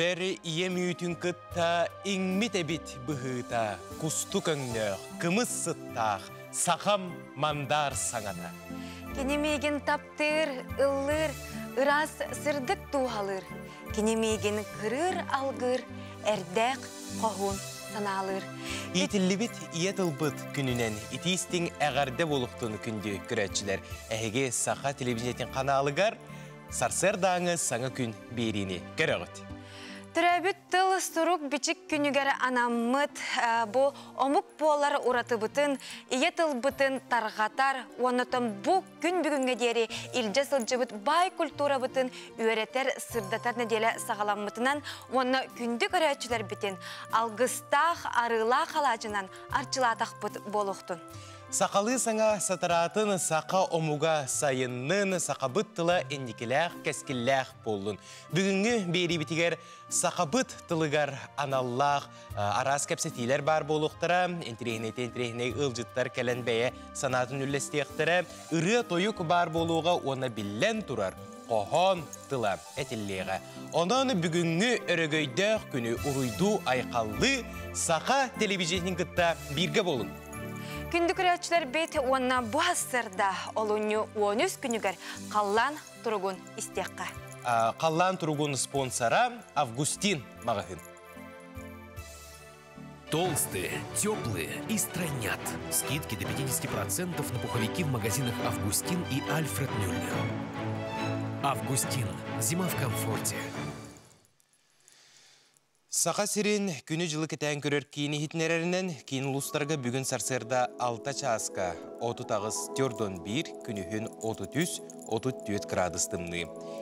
Beri iye müytün kıtta inmite bit bıhıta, kustu köngnöğ, kımız sıttağ, sakam mandar sanata. Kenemegin taptır, ılır, ıras sırdık tuğalır. Kenemegin kırır algır, erdek kohun sanalır. İtillibit iye tılbıt gününen itistin eğerde boluktun kündü küretçiler. Ehege Saha Televizyonetin kanalıgar, Sarsar dağını sana gün birini görüyoruz. Türebüt tıl suruk biçik günügere anamıt, bu omuk boğaları uğratıbıtın, iye tılbıtın tarğatar, onutun bu gün bugüne deri ilce sılcıbıt bay kultura bıtın, üreter sırdatar nedele sağalanmıtınan, onu kündük öğretçiler bitin, algыстağ arıla kalacından arçılataq bıt boluktun. Sakalı sana sataratın saka omuga sayının sakabıttıla endikiler keskiller bollun. Bugünkü beri bitiger sakabıt tılıgar anallah aras kepsetiler bar boluktara, entrehine ılcıtlar kelen beye sanatın üllestiyektere, ırı toyuk bar boluğa ona billen turar. Kohon tıla etilliğe. Ondan bugünkü örgöydör günü uruydu aykallı Saha Televizyonetin kıtta birge bolun. Kündük üretçiler beti ona bu hasırda olunyu 13 günüger kallan turugun istekka. Kallan turugun sponsora Августин магазин. Толстые, теплые и странят. Скидки до 50% на пуховики в магазинах «Августин» и «Альфред Мюллер». «Августин». Зима в комфорте. Saha sirin günü жылы кетен көрер кийini hitnererinden kiyin uluslarga bugün sarsırda 6 çaska 30 ağız tjordon 1 günühün 33-34 gradustımlı.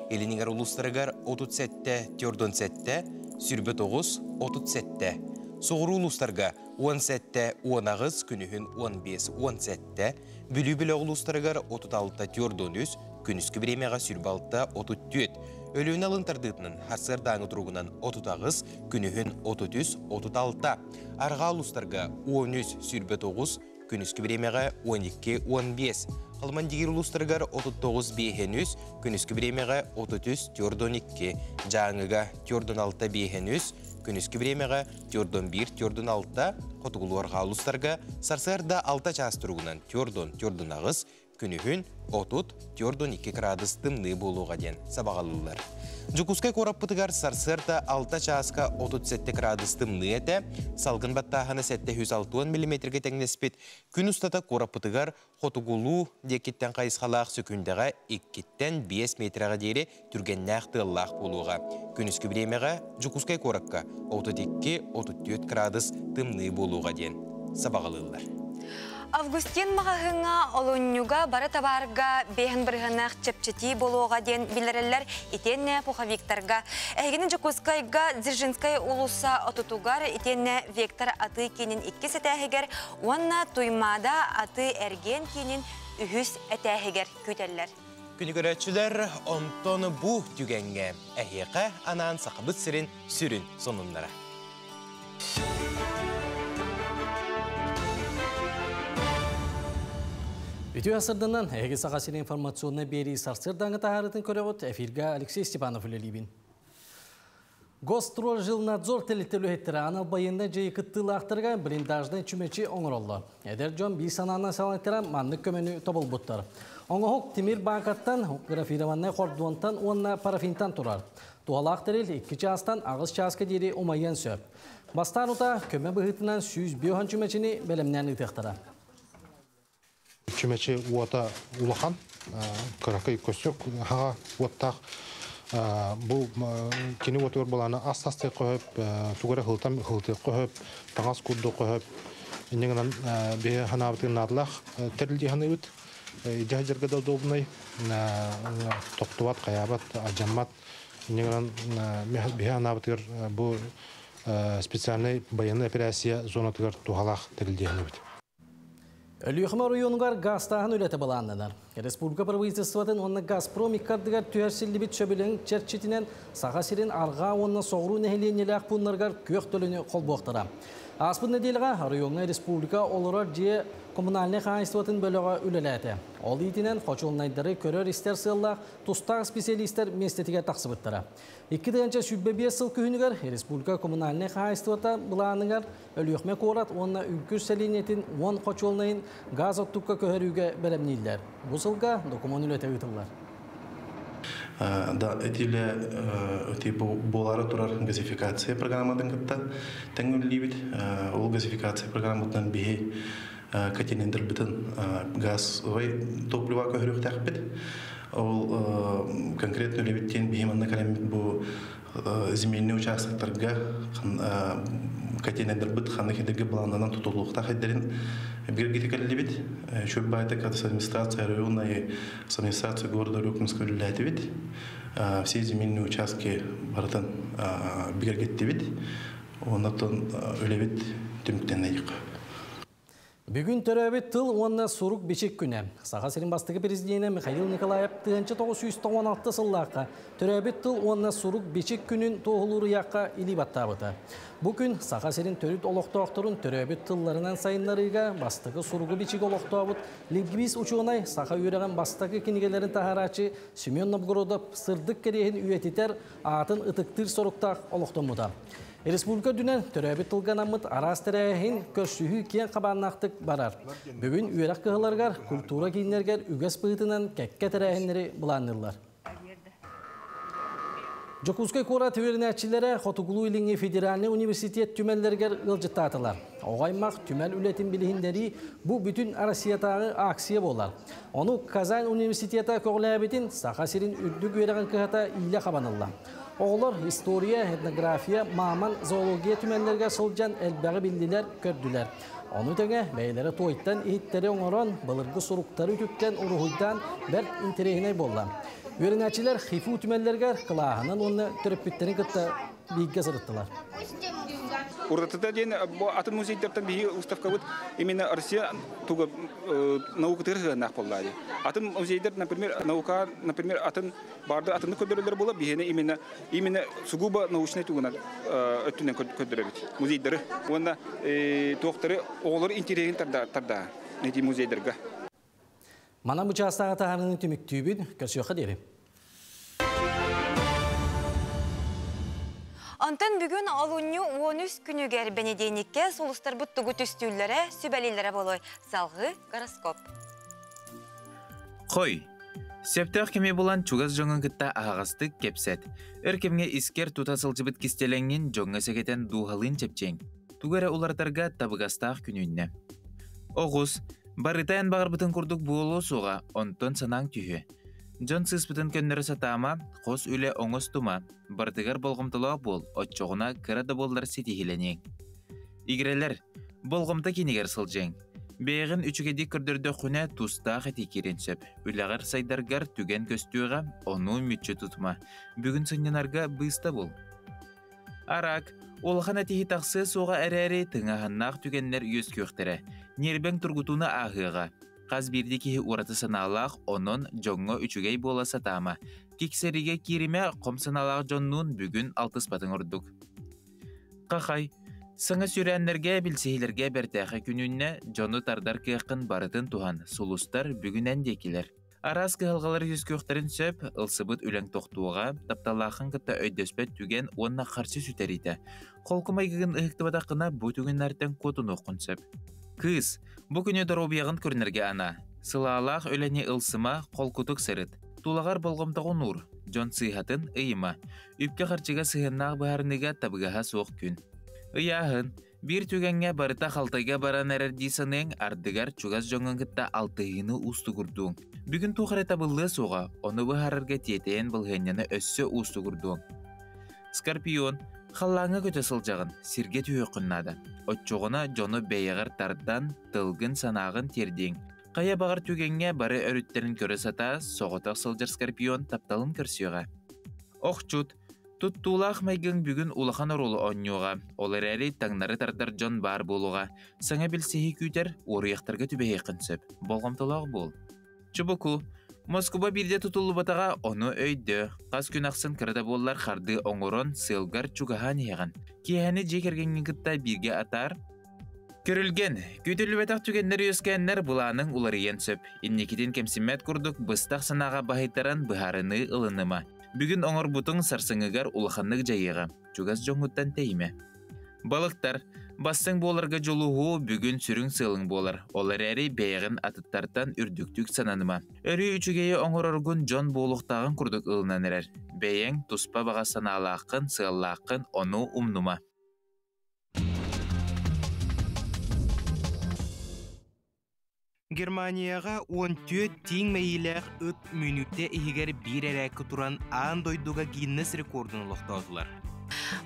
Elinigar uluslargar 37 tjordon 7 sürbe 9 37. Soğuru uluslarga 17 10 ağız günühün 15-17. Bülübüle uluslargar 36 tjordon 100 günüskü biremega sürbe 6 34. Ölüğün alıntardığının harsır dağını durugunan 30 ağız, günühün 33-36. Arga uluslarga 13 sürbe 9, günüskü biremege 12-15. Kalman digir uluslargar 39-5 günüskü biremege 33-42. Жаңыга 46-5, günüskü biremege 41-46. Kotuguluarga uluslarga sarsarda 6 çağız durugunan 4 ağız, günühün 30-42 gradus dımlı buluğa den sabağalılar. Jukuskay korapıtıgar sarsırda 6 çağızka 37 gradus dımlı ete, salgın battağını 760 mm tengnespit, gün ustada korapıtıgar hotugulu dekitten kayıskalaq sökündağa 2'den 5 metraga deri türgennaq tığallaq buluğa. Günüskü biremege Jukuskay korakka 32-34 gradus dımlı buluğa den sabağalılar. Августин мағahыңа олуnyuga бара табарга бейін бірғанақ чепчети болуға ден білерелер итенне пуховиктарға. Әгені Жакускайга Дзержинскай улуса отутугар итенне вектор аты кенін 2 сәтәхегер, онна туймада аты әрген кенін 3 әтәхегер күтелер. Күні көрәтшілер, онтоны бұ түгенге әхеқа анан сақыбыт сірін сүрін сонынлара. Ütü asırdan Ege Sağası'nın informasyonuna beri sarsırdanı taharatın körüğüt efirga Alexey Stepanov ülelibin. Gostrolжилнадзор телетелühetleri anal bayında cayıkıttığı aktarga blindajdan çümeçi oңыролла. Eder John bir sanağına sağlıktıra manlık kömönü topul buttar. Oңa Timir Bankattan, grafiramanna korduantan onna parafintan turar. Tuğal aktaril 2 çağıstan ağız çağıska deri umayyan söp. Bastan uta köme bıhıtından 100 biyohan çümeçini belemnen ıtıqtıra. Çümeçi uata ulahan, kırakı köstük, hağa uattaq. Bu kini uatıyor bulana astastı koyup, tugara hıltı koyup, tağız kurdu koyup, inegenen bir hanabıtın adlaq terildi hanıbıt. Cahajırga da doğumnay, toktuvat, kayabat, acamat, inegenen bir hanabıtır bu spesialny bayanlı operasiya zonatıgar tuhalaq terildi hanıbıt. Ölüyüqma rayonungar gaztağın ülete balandılar. Respublika Pravительствотын onunla Gazprom ikkardıgar tühersilli bit çöbülün çerçetinen Sağasirin arga onunla soğru nehliyenilak bunlargar kök tölünü kol boğtara. Аспын неделіға районный республика олырар же коммунальный ханистуатын бөліға үлеләті. Ол етінен қочылнайдары көрер істер сыллақ тұстақ специалистер местетіге тақсыбыттыра. 2-дегенче сүббе сыл күхінігер республика коммунальный ханистуата бұланыңар өліқме қорат онына үлкүр сәлинетін 10 қочылнайын газ оттыққа көхеріге бәрімнейлер. Бұл сылға документ үлеті ұтылар. Да, эти болары турар газификация программадан кытта тәңгүллибит. Ол газификация программадан бихи катинендер битен газ ой топлива көһөрүк тәхбит. Ол конкретно лебиттен бихи манна калем бу земельный участоктарга катинендер бит ханны хидеге баландан тутулукта хедерин биргитикаллибит. Шөп байтак администрация района и администрация города Рюкманска үлләтибит. Все земельные участки бардан биргеттибит. Оннан үлебит түміктеннейік. Бүгін төрәбет тыл онына сұрук бечек күні. Саға Серин бастығы президенті Михаил Николаев 1916 сыллаққа төрәбет тыл онына сұрук бечек күнін тоғылыры яққа илі баттабыты. Бұл күн Саға Серин төріт олықтауқтырын төрәбет тылларынан сайынларыға бастығы сұруғы бечек олықтауыт Лигбис учуынай Саға үйреген бастығы кенегелерін тахарачы Семен Новгородов сырдық керейін үйететер атын ытықтыр соруқтақ олықтамыда. Республика дүнен төрәбет тылғанамыт арас тәрәйін көрсүйі кен қабаннақтық барар. Бүгін үйерақ қығыларғар, культура кейінлергер үгес бұғытынан кәкке тәрәйінлері бұланылар. Жокускай кора төверінәтчілері Хотугулу иліңі федеральный университет түмәллергер ұлжыттатылар. Оғаймақ түмәл үлетін білігіндері бұл бүтін Арасиятағы акция болар. Оны Казань университеті көғіләбетін Сақа Серин үрдік үйеріған қығата илі қабанылар. Оғылар история, этнография, маман, зоология түмәллерге сылжан әлбәғі білділер көрділер. Оны төңе бәйлері тойттан ехттері оңыран, бұлырғы сұруқтары үтіктен ұрығыйдан бәр интерегіней болды. Үйерінәчілер хифу түмәллергер қылағынан оны түріппеттерін күтті бейгге сырыттылар. Урдатыда ден атын музейдерден бейі уставка вот именно Россия туга наука тырғанақ болды. Атын музейдер, например, наука, например, атын барды атынды көдірілер болады, бейіне именно сугуба научный туғына өттінен көдірілер музейдері. Онда тоқтары оғылыр интерегін тарда нети музейдерге. Мана мұчастаға тағарының түміктүйбін көрсеуға дері. Антон бүгін алуыню 13 күнігер бенедейникке солыстар бұттығы түстүлері, сүбәлелері болой. Салғы гороскоп. Қой, септақ кеме болан чугаз жоңын кітта ағастық кепсет. Өркемге искер тутасыл жібіт кестеленген жоңға секетен дуғалын чепчен. Тугары олардарға табығастақ күнінне. Оғыз, барытайын бағыр бұтын күрдік бұғылы соға, онтон санаң түйі. Жон сыз бұтын көннері сатама, қос үлі оңыз тума, бардығар болғымтылығы бол, отчоғына кірады болдар сетихіленең. Игрелер, болғымта кенегер сылжен. Бейгін үчігеді күрдірді құне тұстақ әті керен сөп. Үліғар сайдарғар түген көстуіға, оны мүтчі тұтма. Бүгін сыңненарға бұйста бол. Арак, олған әтехи тақсы соға әрәрі тыңағаннақ түгенлер өз көқтірі. Нербен тұрғытуына ағыға. Қаз бірдекі ораты саналақ, оның жоңғы үчігей бола сатама. Кексеріге кереме қом саналақ жонның бүгін алтыс батың ұрдық. Қақай, сыңы сүрәнлерге білсейлерге бәртәқі күнінне жоны тардар кеқін барытын туған сұлыстар бүгін әндекілер. Арас кығылғалар yüз көқтерін сөп, ылсыбыт үләң тоқтуға, тапталақын кітті өйдөспет түген онына қарсы сүтерейді. Қолқымайгығын ұйықтыбадақына бұ түген әртен котын оқын сөп. Кыз, бұ күні дұробияғын көрінерге ана. Сылалақ өләне ылсыма қолқутық сырыт. Тулағар болғымтағы нұр, жон сыйхатын ұйыма. Үпке қарчыға сыйыннақ бағарыныға табығаға соқ күн. Ұяғын, бір түгенге барыта қалтайға баран әрдейсінің ардығар чугаз жоңын кітті алтығыны ұсты күрдуң. Бүгін туқыры табылы соға, оны бұхарырға тетейін бұлғенені өссі ұсты күрдуң. Скорпион, қаллаңы көте сылжағын, сирге түйе құннады. Отчоғына жоны бейіғар тардан тылғын санағын тердең. Қая бағар түгенге бары өріттерін көрі сата, соғытақ сылжар скорпион тапталын көрсеуға. Оқчут, туттулақ майгың бүгін улахан орулы оннуға, олар әрі таңнары тардар жон бар болуға, саңа білсеғі күйтер орияқтарға түбе еқін сөп, болғамтылақ бол. Чубуку, Москва бирде тутулу батаға оны өйді. Қас күн ақсын кірді боллар қарды оңырон сылгар чугахан еған. Киәні жекергенген кітта бірге атар. Көрілген, көтілі бәтақ түгендер өскәннер бұланың уларыен сөп. Иннекетін кемсімет күрдік бұстақ санаға бағыттаран бұхарыны ылыныма. Бүгін оңыр бұтың сарсыңығар улаханлық жайыға. Чугас жоңғыттан тейме. Балықтар, бастың боларға жолуғу бүгін сүрің сылың болар. Олар әрі бәйғін атыттартан үрдіктік сананыма. Өрі үчігейі оңыр оргын жон болуқтағын күрдік ылынан әрер. Бәйің тұспа баға саналақын, сылақын, оны умнума. Германияға 14 тең мәйіләқ үт мүнітте егер бір әрәкі тұран аң дойдуға Гиннес рекордын ұлықтаудылар.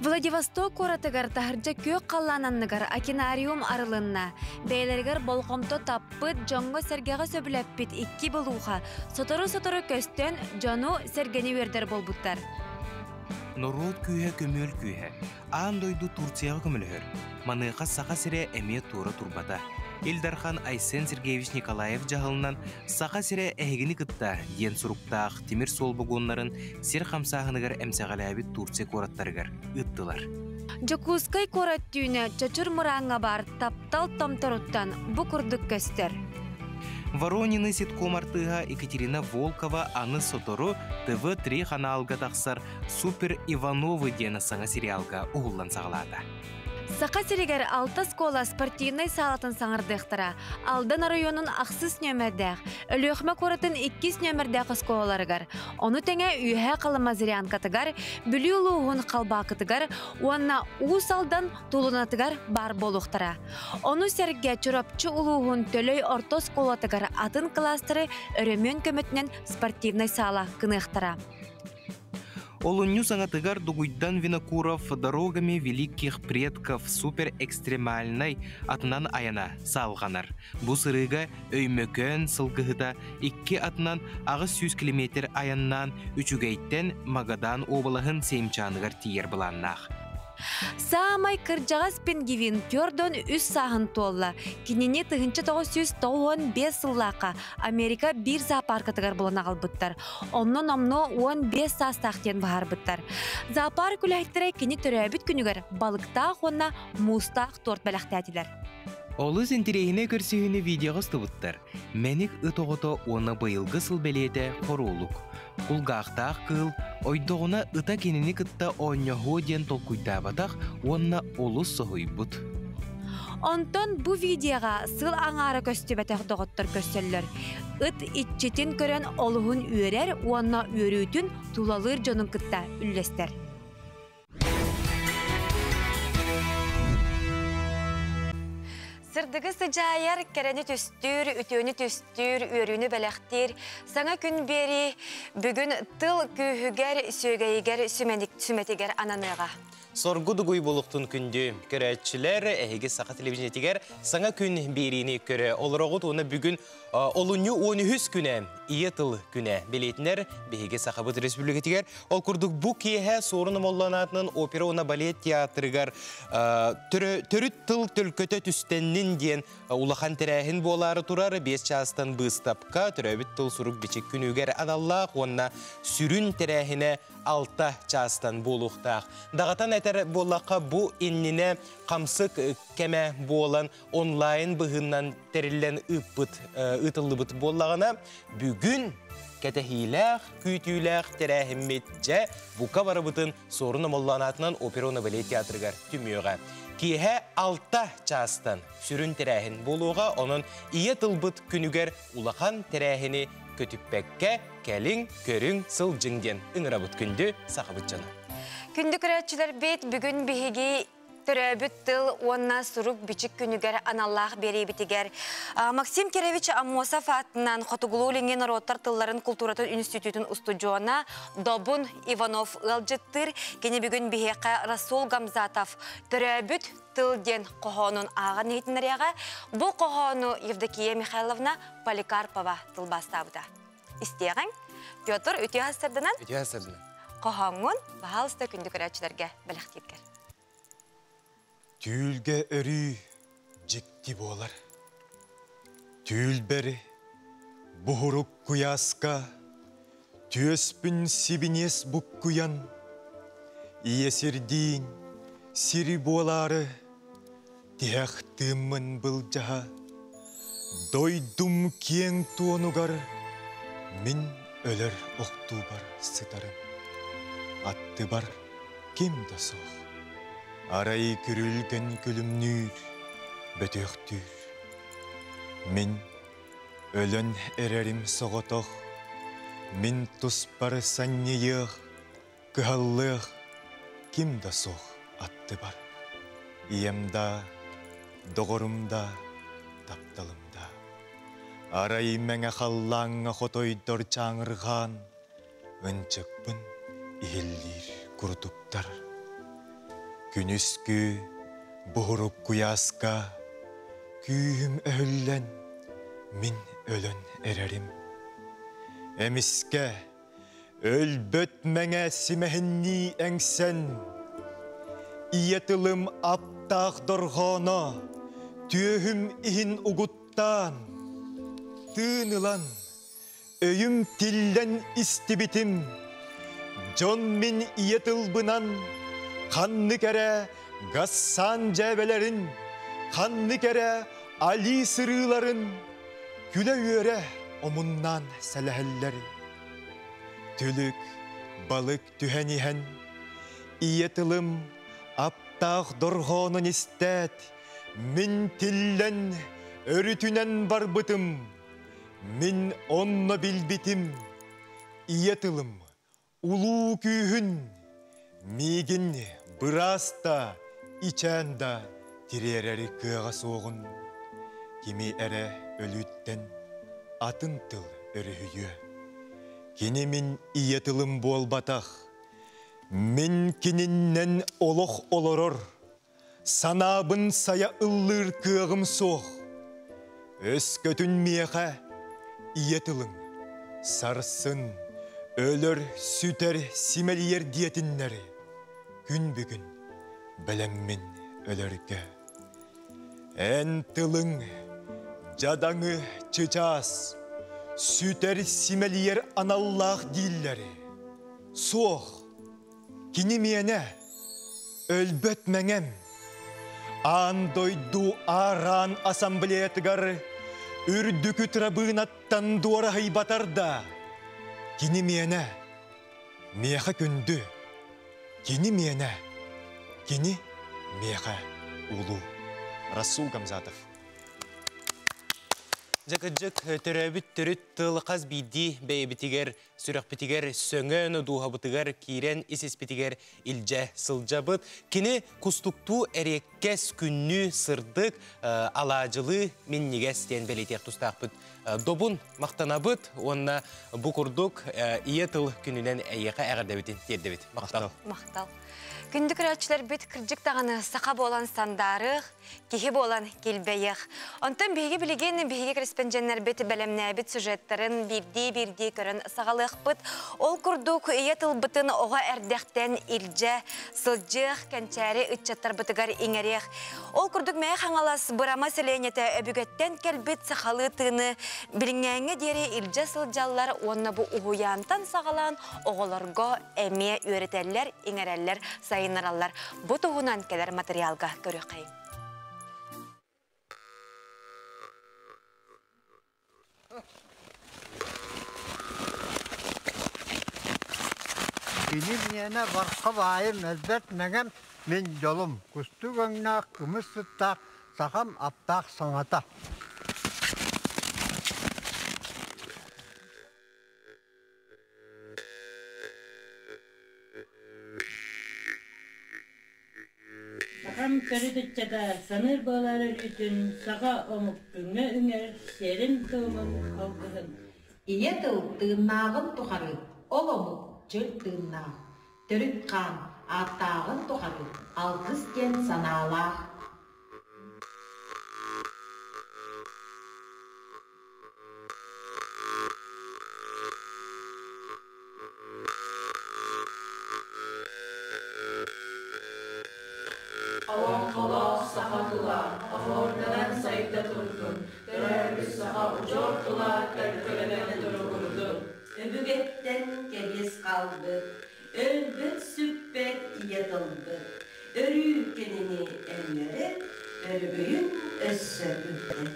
Владивосток коратыгар тахыржа көк қаллананныгар океанариум арылынна. Бәйлергер болқомто таппыт жоңго сергеға сөбіләппіт 2 болуға. Сотору көстен жону сергені вердер болбуттар. Норот күйе көмөл күйе. Аң дойду Турцияға көмілігір. Маныға сақа сире әме тура турбата. Илдархан Айсен Сергеевич Николаев жағылынан сақа сире әйгіні кытта ден сұруптақ темір сол бұғынларын сер қамсағынығыр әмсәғаләбі Турция кораттарығар ұттылар. Жокускай корат түйіне чачыр мұраңа бар таптал томторуттан бұ күрдік көстер. Воронины ситком артыға Екатерина Волкова аны сотору ТВ3 каналға тақсар Супер Ивановы дені саңа сериалға ұғылдан сағылады. Сақа серегер 6 скола спортивный салатын саңырдықтыра. Алдан районын ақсыз нөмірдәқ. Өліқме коратын 2 нөмірдәқ сколаларығар. Оны тәңе үйе қалыма зирян катыгар, бүлі ұлуғын қалба катыгар, онына уыс алдан тулынатыгар бар болуқтыра. Оны сәрге чүрапчы ұлуғын төлөй орто сколатыгар атын кластыры өрөмөн көмітінен спортивный сала кынықтыра. Олунню саңатыгар Дугуйдан Винокуров дорогами великих предков супер экстремальной атынан аяна салғанар. Бұ сырыға өймөкөн сылғыда 2 атынан ағыз 100 километр аяннан үчүгейттен Магадан обалығын семчанығар тиер бұланнақ. Самай кыржағас пен гивин пёрдон үс сағын толла. Кинене тығынчы 995 сыллақа Америка бір зоопаркатығар болана қалбыттар. Оннан омно 15 састақтен бағар бұттар. Зоопарк үләйттірі кені түрәбіт күнігер балықтақ онна мустақ торт бәліқтәділер. Олыз интерейіне көрсігіні видеоға стыбыттар. Мәнік ұтоғыто оны байылғы сыл бәлеті қорулық. Құлғақтақ қыл, ойдығына ұта кенені күтті оңығы ден толкуйда батақ, онына олыс соғый бұд. Онтон бұ видеоға сыл аңары көсті бәтәқ доғыттыр көстелілер. Үт итчетін көрен олығын үйерер, онына үйерүйтін тулалыр жонын күтті үллестер. Сырдығы сыжайыр, кәрәні түстір, үтөні түстір, өріні бәләқтер. Саңа күн бері бүгін тыл күйігер, сөйгейгер, сүметігер ананыға. Соргу дугуй болуқтың күнді көрәтшілер әйге сақа телевизионетігер саңа күн беріне көрі. Олырағыт оны бүгін олуны 13 күні, ие тыл күні белетінер бейге сақабыт республикатігер. Ол күрдік бұ кейе сорыны молланатының опера оны балет театрығар түріт тыл түлкөті түстеннің ден улахан тәрәхін болары тұрары 5 частан бұстапқа түрәбіт тыл сұрық бечек күнігер адаллақ онына сүрін тәрәхіне 6 частан болуқтақ. Дағатан әтір болаққа бұ енніне қамсық кәмә болан онлайн бұғыннан тәрілен ұтылы бұт болағына бүгін кәтәхиләқ, күйтіләқ тәрәхімметчә бұқа бары бұтын сорыны молланатынан оперона балет театрығар түмеуға. Кейе 6 частан сүрін тәрәхін болуға, оның ие тылбыт күнігер улақан тәрәхіні көтіппәкке кәлің, көрің, сыл жыңден ұңырабыт күнді сақыбыт жаны. Күнді күрәтшілер бет бүгін бігеге түрәбіт тыл онна сұрук бичік күнігер аналлақ бері бітігер. Максим Керевич Амосов атынан Хотугулулинген роттар тылларын культуратын институтын устудиона Добун Иванов ылжыттыр. Кені бүгін бігеқа Расул Гамзатов түрәбіт тылден қоғонын ағын етінеріға. Бұл қоғону Евдокия Михайловна Поликарпова тылбастабыда. Истеғің, Петр өте асырдынан? Өте асырдынан. Қоғаңын бағалысты күнді көрәтшілерге біліқтеткер. Түйілге өрі жекті болар. Түйіл бәрі Buhuruk kuyaska, tüöspün sibines bukkuyan, iyesirdiğin siri boğaları, tiyaqtımın bılcaha, doydum kien tuonugar, min öler oktubar sıtarım. Attı bar, kim da soğ, arayı kürülgen külümnür, bötöktür. Min ölön ererim soğotoq, min tuspar sanniyıq, kıhallıq, kim da soğ attı bar. İyemda, doğurumda, taptalımda. Arayı mene xallağına xotoydor çağırğan, ınçıkpın ihillir kurtuptar. Günüskü, buhuruk kuyaska, küyüm öhüllen, min ölön ererim. Emiske, ölböt mene simehinni engsen, iyetılım aptaq dorğona, tüöhüm ihin uguttan, tığınılan, öyüm tillen istibitim, John min iyetılbınan, kanlı kere gassan cebelerin, kanlı kere Ali sırıların, güle yöre omundan selehellerin. Tülük, balık tühenihen, iyetılım, aptaq dorğonun istet, min tillen, örütünen barbıtım, min onna bilbitim, iyetılım, ulu kühün, migin bırasta, içen da, tirereri kığa soğun, kimi ere ölütten, atın tıl örühüyü, kinimin iyetılım bol bataq, min kininnen oloq oloror, sanabın saya ıllır kığım soğ, öz kötün miyeğe iyetılım, sarsın, ölür süter simeliyer diyetinleri, gün bugün belemmin ölürge. En tılın cadanı çıças, süter simeliyer anallah dilleri, soğ, kinimiyene, ölbötmenem, an doydu aran asambleyetgar, ürdükü trabınattan duvara hıybatar da, kinimiyene, miyeha gündü, kinimiyene, kini miyeha ulu. Rasul Gamzatov. Жакыджык төрөбүт төрүт тылыказ биди бейбитигер сүрөкбитигер сөңөн дуухабытыгар кирен исеспитигер илже сылжабыт кини кустуктуу эреккес күннү сырдык алаажылы миннигес тен белетек тустакпыт добун мактанабыт онна букурдук ие тыл күнүнөн эйека эгердебитин тердебит мактал Күндік рәтшілер бет кірджік тағаны сақа болан сандарық, кехе болан келбейіқ. Онтан бейге білеген бейге креспенженлер беті бәлемне бет сюжеттарын бірде көрін сағалық бұд. Ол күрдік ие тыл бұтын оға әрдектен илже, сылжық, кәнчәрі үтчаттар бұтығар еңерек. Ол күрдік мәе қаңалас бұрама сәленеті өбігеттен кәлбет сақалы тыны біліңнәңі дері илже сылжалар онына бұ ұғуянтан сағалан оғыларға әме өретелер, еңерелер сайынаралар. Бұ тұғынан келер материалға көрі қайын. Benim yine barqa bayım elbet məgəm min yolum. Kustu göngnak, kımız sıttaq, sağam aptaq sanata. Sağam körüdükçede sanır bağları üçün sağa omuk güngü ünger serin tığımın kalkıdın. İye tığ tığınağın tuharı, ol omuk çöl tığınağı. Törük kan atağın tuharı, algız gen sanağlar. Avam kola sahatılar, afordanan sayıda turgun. Döner bir saha uçortular, terkölen Übetten kebes kaldı, ölbet sübbet yatıldı. Örü kenini ellere, örgüyün össü übdet.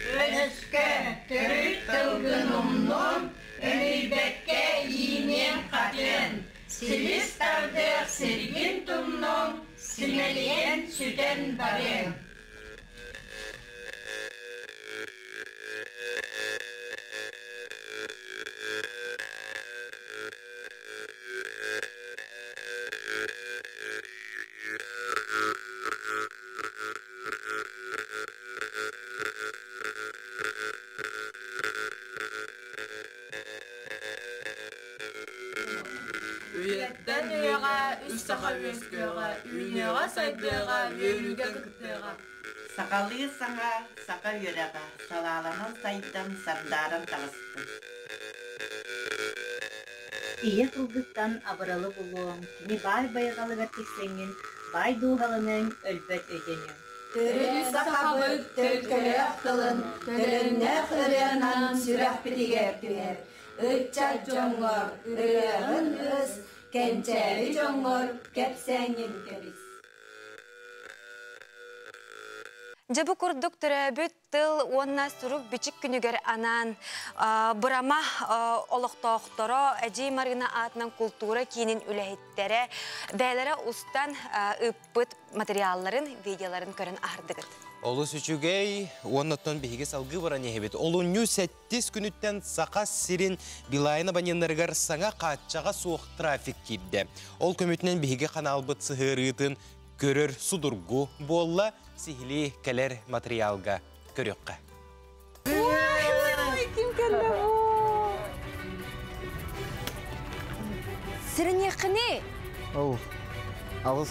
Önüske törük tılgınımnın, önübekke yiyinen katen. Silis tardır sergin tumnun, simeliyen süten baren. Üyetten üyeğe, üstağa üyeğe, üyeğe saydığa, üyeğe kıttığa. Sakallı sana, sakal yüreğe, salalanan saydan sardaran tağıstı. İyi kıldıktan abıralı buluğun, kini bay bayagalı vertiksengin, bay duhalının ölbet ödeni. Törü sakabı, törkele kılın, törünne kırıyanan sürah bitiger tüher. Ötçat jongur, ürüğün ız, kençeri jongur, kepsengin kebiz. Жабы курдук төрөбүт тыл уонна сурук бичик күнүгер анан бурама олохтоохторо эжи маргына атынан культура кийинин үлэхиттере дээлере устан ыппыт материалларын видеоларын көрөн ардыгыт. Олу сүчүгей уонноттон биһиге салгы баран ехебит. Олунню 7 күнүттен сакас сирин билайына баньяннарыгар саңа каатчага суох трафик кирде. Ол көмүтүнен биһиге каналбыт сыһырыытын көрөр судургу болла сихли келер материалга көрөккө. Ким келди бу? Сирин якыны? Алыс.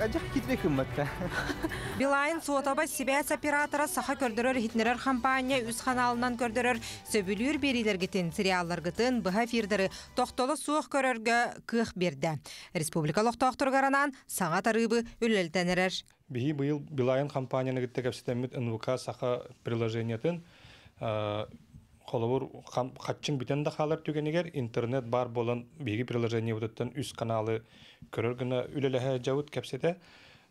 Ажак китбек кымматта. Билайын суотаба Сибэс оператора саха көрдөрөр хитнерер компания үз каналынан көрдөрөр сөбүлүр берилергитин сериалларгытын быха фирдары тохтолы суох көрөргө кых берди. Республикалык тохторгаранан саңа тарыбы үлелтенерер. Биһи быйыл Билайын компанияны гитте кепсетемит НВК саха приложениятын холовур хатчың битен да халар түгенигер интернет бар болан биги приложение утуттан үз каналы көрөргүнө үлелеhe жабыт кепсете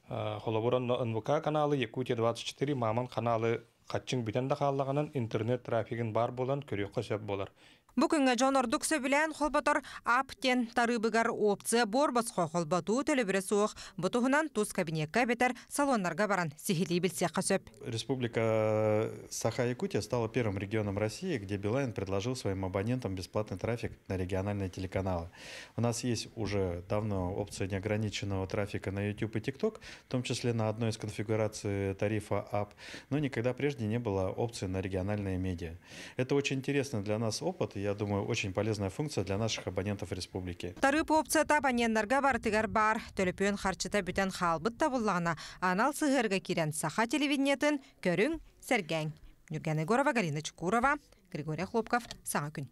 холовуран НВК каналы Якутия 24 маман каналы хатчың битен да халлаганын интернет трафигин бар болан көрөккө сөп болар. Бүгүнгө жонордук сөбүлән холботор аптен тарыбыгар опция борбасқа холботу төлөбүрө суох бутуһунан туз кабинетке бетер салоннарга баран сихили билсекка сөп. Республика Саха-Якутия стала первым регионом России, где Билайн предложил своим абонентам бесплатный трафик на региональные телеканалы. У нас есть уже давно опция неограниченного трафика на YouTube и TikTok, в том числе на одной из конфигураций тарифа АП, но никогда прежде не было опции на региональные медиа. Это очень интересный для нас опыт, и я думаю, очень полезная функция для наших абонентов республики. Тарып опцията абоненттарга бартыгар бар, төлөпөн харчыта бүтен халбыт табыллагына анал сыгырга кирен саха телевидениятын көрүң сергең. Нурган Егорова, Галина Чукурова, Григорий Хлопков, Саңа күн.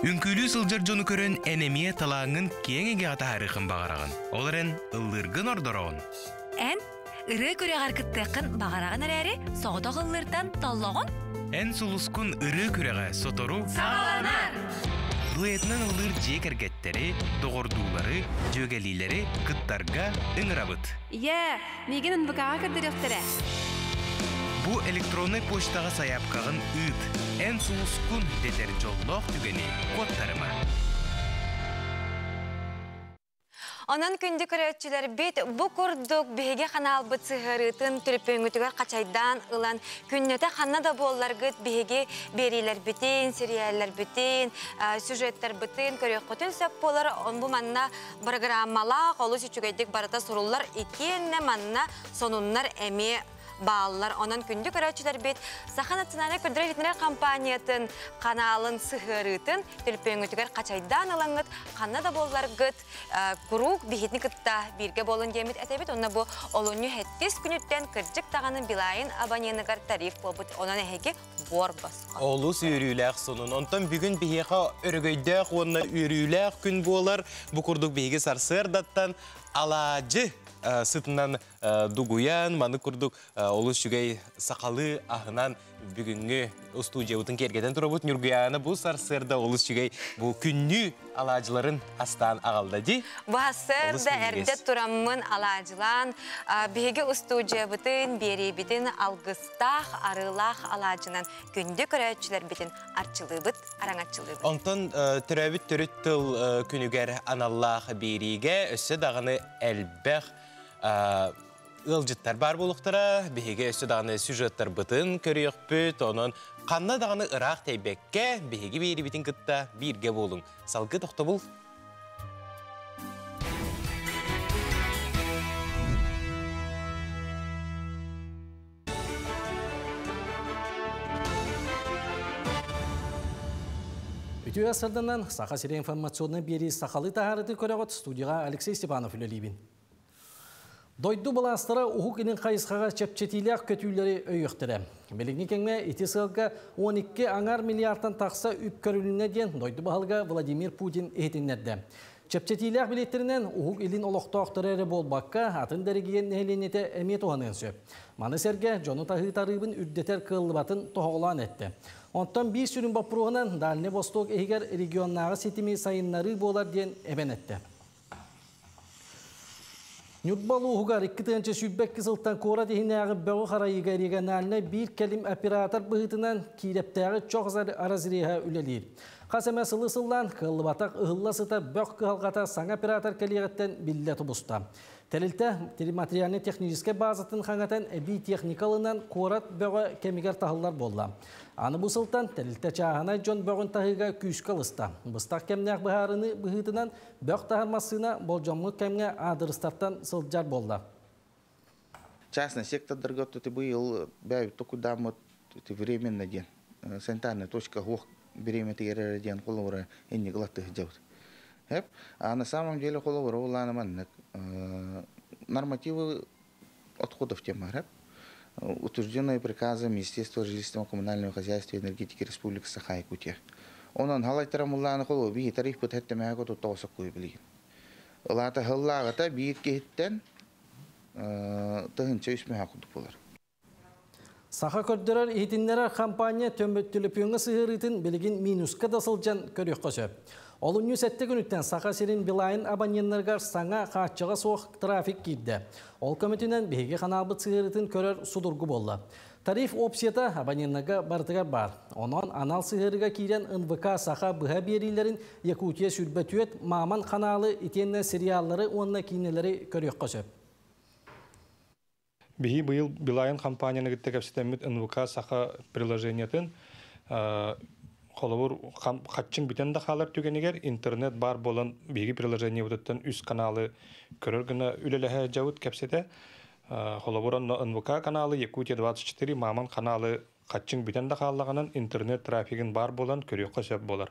Үңкүлүү сылжыр жону көрөн энемие талаңын кеңеге атаарыхын багарагын. Оларын ыллыргын ордороон. Ыры күрегар кыттыкын багарагын әрәре соғдо ыллырдан таллогон. Сулускун ыры күреге сотору Сағаланар! Дуэтнан ыллыр жек әргеттері, доғырдуулары, жөгелилері кыттарга ыңырабыт. Меген НВК-га кірдіректірі. Бу электронный почтаға саяпкағын ыт. Сулускун детер жоллоқ түгені кодтарыма. Онан күнді көрәтчілер бет бұ күрдік беге қанал бұт сығырытын түріппеңгітігер қачайдан ұлан күннеті қанна да болларғыт беге берилер бітін, сериаллар бітін, сюжеттер бітін, көрек құтын сөп болар. Он бұл манна программала қолы сүчігейдік барата сұрулар екенне манна сонунлар әме bağlılar. Onun kündü köröçüler bit. Saha nasyonal kördürör hitneler kampaniyatın kanalın sıhırıtın tülpöngütüger kaçaydan alangıt kanna da bollar gıt kuruk bihitni kıtta birge bolun demit etebit. Onna bu olunyu hettis günütten kırcık tağının bilayın abanyanıgar tarif bolbut. Onun eheki bor bas. Oğlu sürüyler sonun. Ondan bugün biheka örgöydek, onunla ürüyler gün bolar. Bu kurduk bihi sarsırdattan alacı sıtından duguyan, manı kurduk olu şügey sakalı ahınan bugünkü stüdyotun kergeden turabut nürgüyanı bu sarsırda olu şügey bu künnü alacıların astan ağaldadı. Bu hasırda erde turamın alacılan bihi stüdyotun beri bitin algıstah arılах alacının gündü köröçüler bitin arçılığı bit, aranatçılığı bit. Ondan türabit türüt tıl günüger anallah berige össe dağını elbək ılcıttar bar boluqtara, bihige össe dağını süjettar bıtın körüyük büt, onun qanna dağını ıraq teybekke, bihige beri bitin kıtta birge bolun. Salgı toxta bul. Ütü asırdan Saha Sire informasyonuna beri Sahalı taharıtı körüğüt stüdyoga Alexey Stepanov ülelibin. Doydu balastara uhuk inin kayısqağa çepçetiylek kötüleri öyüktire. Beligni kenge iti sığılga 12 anar milyardan taqsa üp körülüne den doydu bahalga Vladimir Putin ehitinlerdi. Çepçetiylek biletlerinden uhuk ilin oloqtağıqtırarı bol bakka atın deregiyen nehelenete emet oğanın söp. Manı serge jonu tahı tarıbın ürdeter kıllıbatın toğulan etti. Ondan bir sürün bapuruğunan Daline Vostok ehiger regionnağı setimi sayınları bolar diyen eben etti. Nütbalı uğugar ikkıtınca sübbek kızıltan kora dehinnağı bağı qarayıga erigenlerine bir kelim operator bıhıtınan kireptağı çok zar araziriha ülelir. Qaseme sılısıllan kıllıbatak ıhıllasıta bök kıhalgata san operator keliyetten billeti busta. Telilte materialini teknijiske bazatın xanatan ebi teknikalından korat bağı kemiger tahıllar bolla. Anı bu sıltan telilte çağına jon böğün tahıga küyüskalısta. Bıstak kemnaq bıharını bıhıtınan bök taharmasına bolcamlı kemne adırıstartan sılcar bolla. Частный сектордарға ты был бәйбіт куда мы временно ден. Санитарная точка глох беременна тегерер ден қолуыра энни глатты жаут. Хеп, а на самом деле қолуыра уланы маннак нормативы отходов тема, хеп. Утвержденные приказы Министерства жилищного коммунального хозяйства и энергетики Республики Саха-Якутия. Онан халайтарам уланы қолу би тарих пут хеттемеге коту тоосак куй билген. Улата хыллагата биит кехиттен тыгынча үсмеге кудук болар. Saha kördürör ehitinlere kampanya tömböttülüpüğüne sığırıtın bilgin minuska dasılcan körüq kösöp. Olunyu sette günütten Saha Sirin bilayın abanyanlargar sana kaççağa soğuk trafik girdi. Ol kömütünden bihigi kanalbıt sığırıtın körör sudurgu bolla. Tarif opsiyata abanyanlarga bartıgar bar. Onun anal sığırıga kiren NVK Saha bıha berilerin Yakutiya sürbetüet Maman kanalı itenle serialları onunla kineleri körüq kösöp. Биһи быйыл Билайын компанияны гитте кепсетеммит НВК Саха приложениятын холовур хатчың битен да халар түгенигер интернет бар болан биги приложение утуттан үс каналы көрөр гына үлелеhe жабыт кепсете холовур НВК каналы Якутия 24 Маман каналы хатчың битен да халлаганын интернет трафигин бар болан көрөккө сөп болар.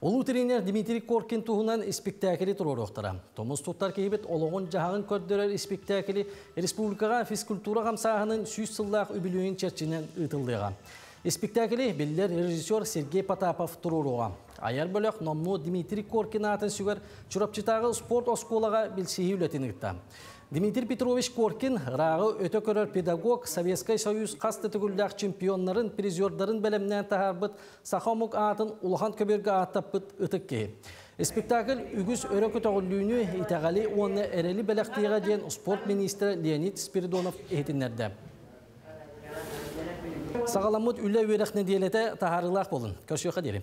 Olu triner Dmitri Korkin tuğunan spektakeli turoroqtara. Tomuz tuttar kehibet oloğun jahağın kördörör spektakeli Respublikaga Fiskultura Gamsahının 100 yıllaq übülüğün çerçinen ıtıldığa. Spektakeli biller rejissor Sergey Potapov turoroğa. Ayar bölük nomnu Dmitri Korkin atın süger çurapçıtağı sport oskolaga bilsihi ületini gitta. Dmitri Petrovich Korkin, rağı öte körör pedagog, Sovetskay Soyuz qastı tügüllaq çempionların, prizyorların belemnen taharbıt, Sahamuk atın ulahan köbürge attapıt ıtık kehi. Spektakl ügüz örökü toğullüğünü itağali onu ereli belaktiğe diyen sport ministri Leonid Spiridonov ehitinlerde. Sağalamut ülle üyerekne diyelete taharılaq bolun. Köşüyoqa derim.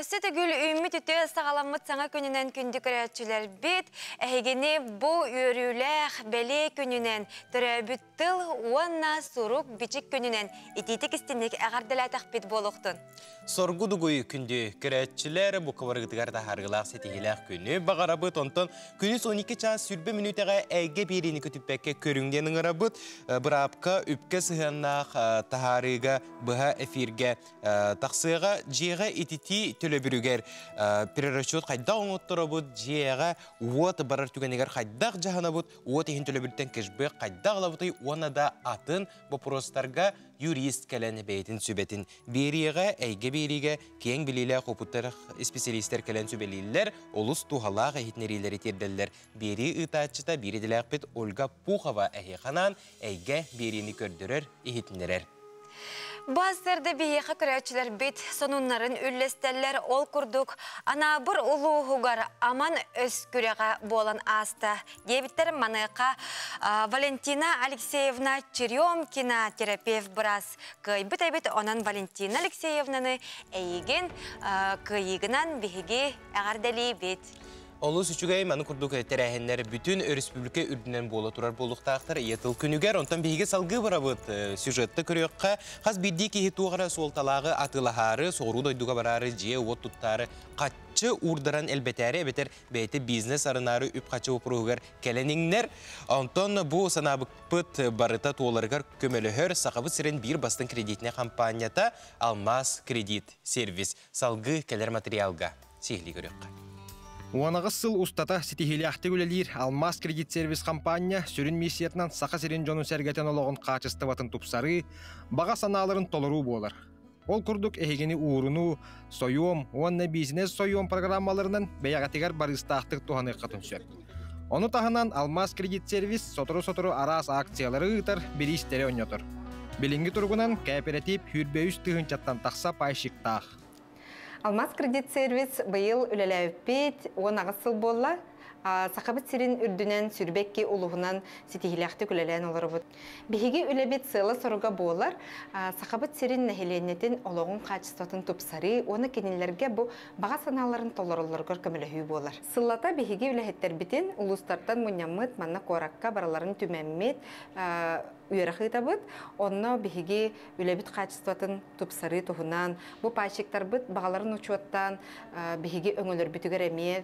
Өссөтө гүл үміт үтө сағаламыт саңа күнінен күнді көрәтшілер бет, әйгені бұ өріләқ бәле күнінен түрәбіт тыл уанна сурук бичик күнінен ититік істінек әғарділәтақ бет болуқтын. Соргудугуй күнді көрәтшілер бұ кыварғытығар тахарғылақ сетігіләқ күні бағарабыт, онтон күніс 12 час сүрбе минутаға әйге берені көтіппәкке көріңден ұңырабыт, бұрапқа үпке сығаннақ тахарыға бұға эфирге тақсыға жеға итити төлі бүрігер перерасчет қайда оңыттыра бұд, жеға уот барар түгенегер қайдақ жағына бұд, уот ехін төлі бүрден кешбе қайдақ лабытай, оны да атын бұпыростарға юрист кәләні бәйтін сөбетін. Береға, әйге береге, кең білейлі қопыттар специалистер кәлән сөбелейлер, олыс туғалақ әйітнерейлері терделер. Бері ұтатчыта береділәқ бет Ольга Пухова әйіқанан әйге берені көрдірер әйітнерер. Bazılarda biheqa körәтчілер бит сонуннарын үллестәлләр ол күрдік. Ана бір ұлы ғуғар аман өз күреға болан аста. Дебіттер маныға Валентина Алексеевна Черемкина терапевт біраз. Кайбыт әбет онан Валентина Алексеевнаны әйген кайығынан бихеге әғардәлі бет. Олыс үшігай маны күрдік тәрәхенлер бүтін республика үрдінен болы тұрар болуқтақтар етіл күнігер, онтан бейге салғы барабыт сюжетті көріққа қаз бірді кейі туғара солталағы атылахары, соғыру дойдуға барары, же от тұттары, қатчы урдаран әлбетәрі әбетер бәйті бизнес арынары үп қатчы опыруғар кәленіңнер. Онтан бұл санабықпыт барыта туоларғар көмеліғыр сақабыт сірен бір бастың кредитіне компанията Алмаз кредит сервис салғы кәлер материалға сейхли көріққа. Уанағыз сыл ұстата сетихилі ақтегілелер Алмаз кредит сервис компания сүрін миссиятынан сақа серен жонын сәргетен олығын қачыстыватын тұпсары, баға саналарын толыру болар. Ол күрдік әйгені уырыну, сойуым, онна бизнес сойуым программаларынан бәяғатығар барыстақтық туғаны қатын сөп. Оны тағынан Алмаз кредит сервис сотыру-сотыру арас акциялары ұйтар бір істері өңетір. Білінгі тұрғынан кооператив хүрбе үз тұғын чаттан тақса пайшықтақ. Алмаз кредит сервис быйыл үлеләуппет, он ағысыл болла. Сақабыт сирин үрдінен сүрбекке ұлығынан сетихиләқті күлелән олары бұд. Бігеге үләбет сылы соруға болар, сақабыт сирин нәхеленетін олығын қачыстатын тұпсары, оны кенелерге бұл баға саналарын толырылырғыр көмілігі болар. Сыллата бігеге үләхеттер бітін, ұлыстартан мұнямыт, манна қораққа бараларын түмәммет, үйерақы табыт, онна бігеге үләбет қачыстатын тұпсары тұғынан, бұл пайшықтар бұд бағаларын ұчуаттан, бігеге өңілер бүтігер әме,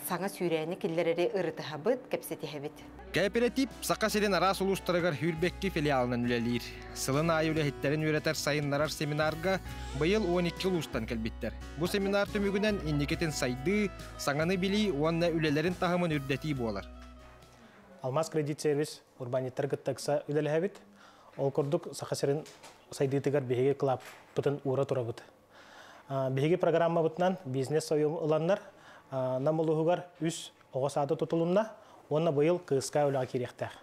саңа сүйрәні киллерері ырыты хабыт, кәпсеті хабыт. Кооператив сақа серен арас ұлыстарығар хүрбекке филиалынан үлелер. Сылын айы үләхеттерін үйретер сайынларар семинарға бұйыл 12 ұлыстан кәлбеттер. Бұл семинар түмігінен индикетін сайды, саңаны білі, онна үлелерін тағымын үрдеті болар. Алмаз кредит сервис урбаниттар гыттакса үлеләбит. Ол күрдік сақа серен сайдытығар беге клаб бұтын ура тұра бұт. Беге программа бұтынан бизнес ойым ұланнар намылығығар үс оғасады тұтылымна, онна бұйыл қысқа өліға керектәр.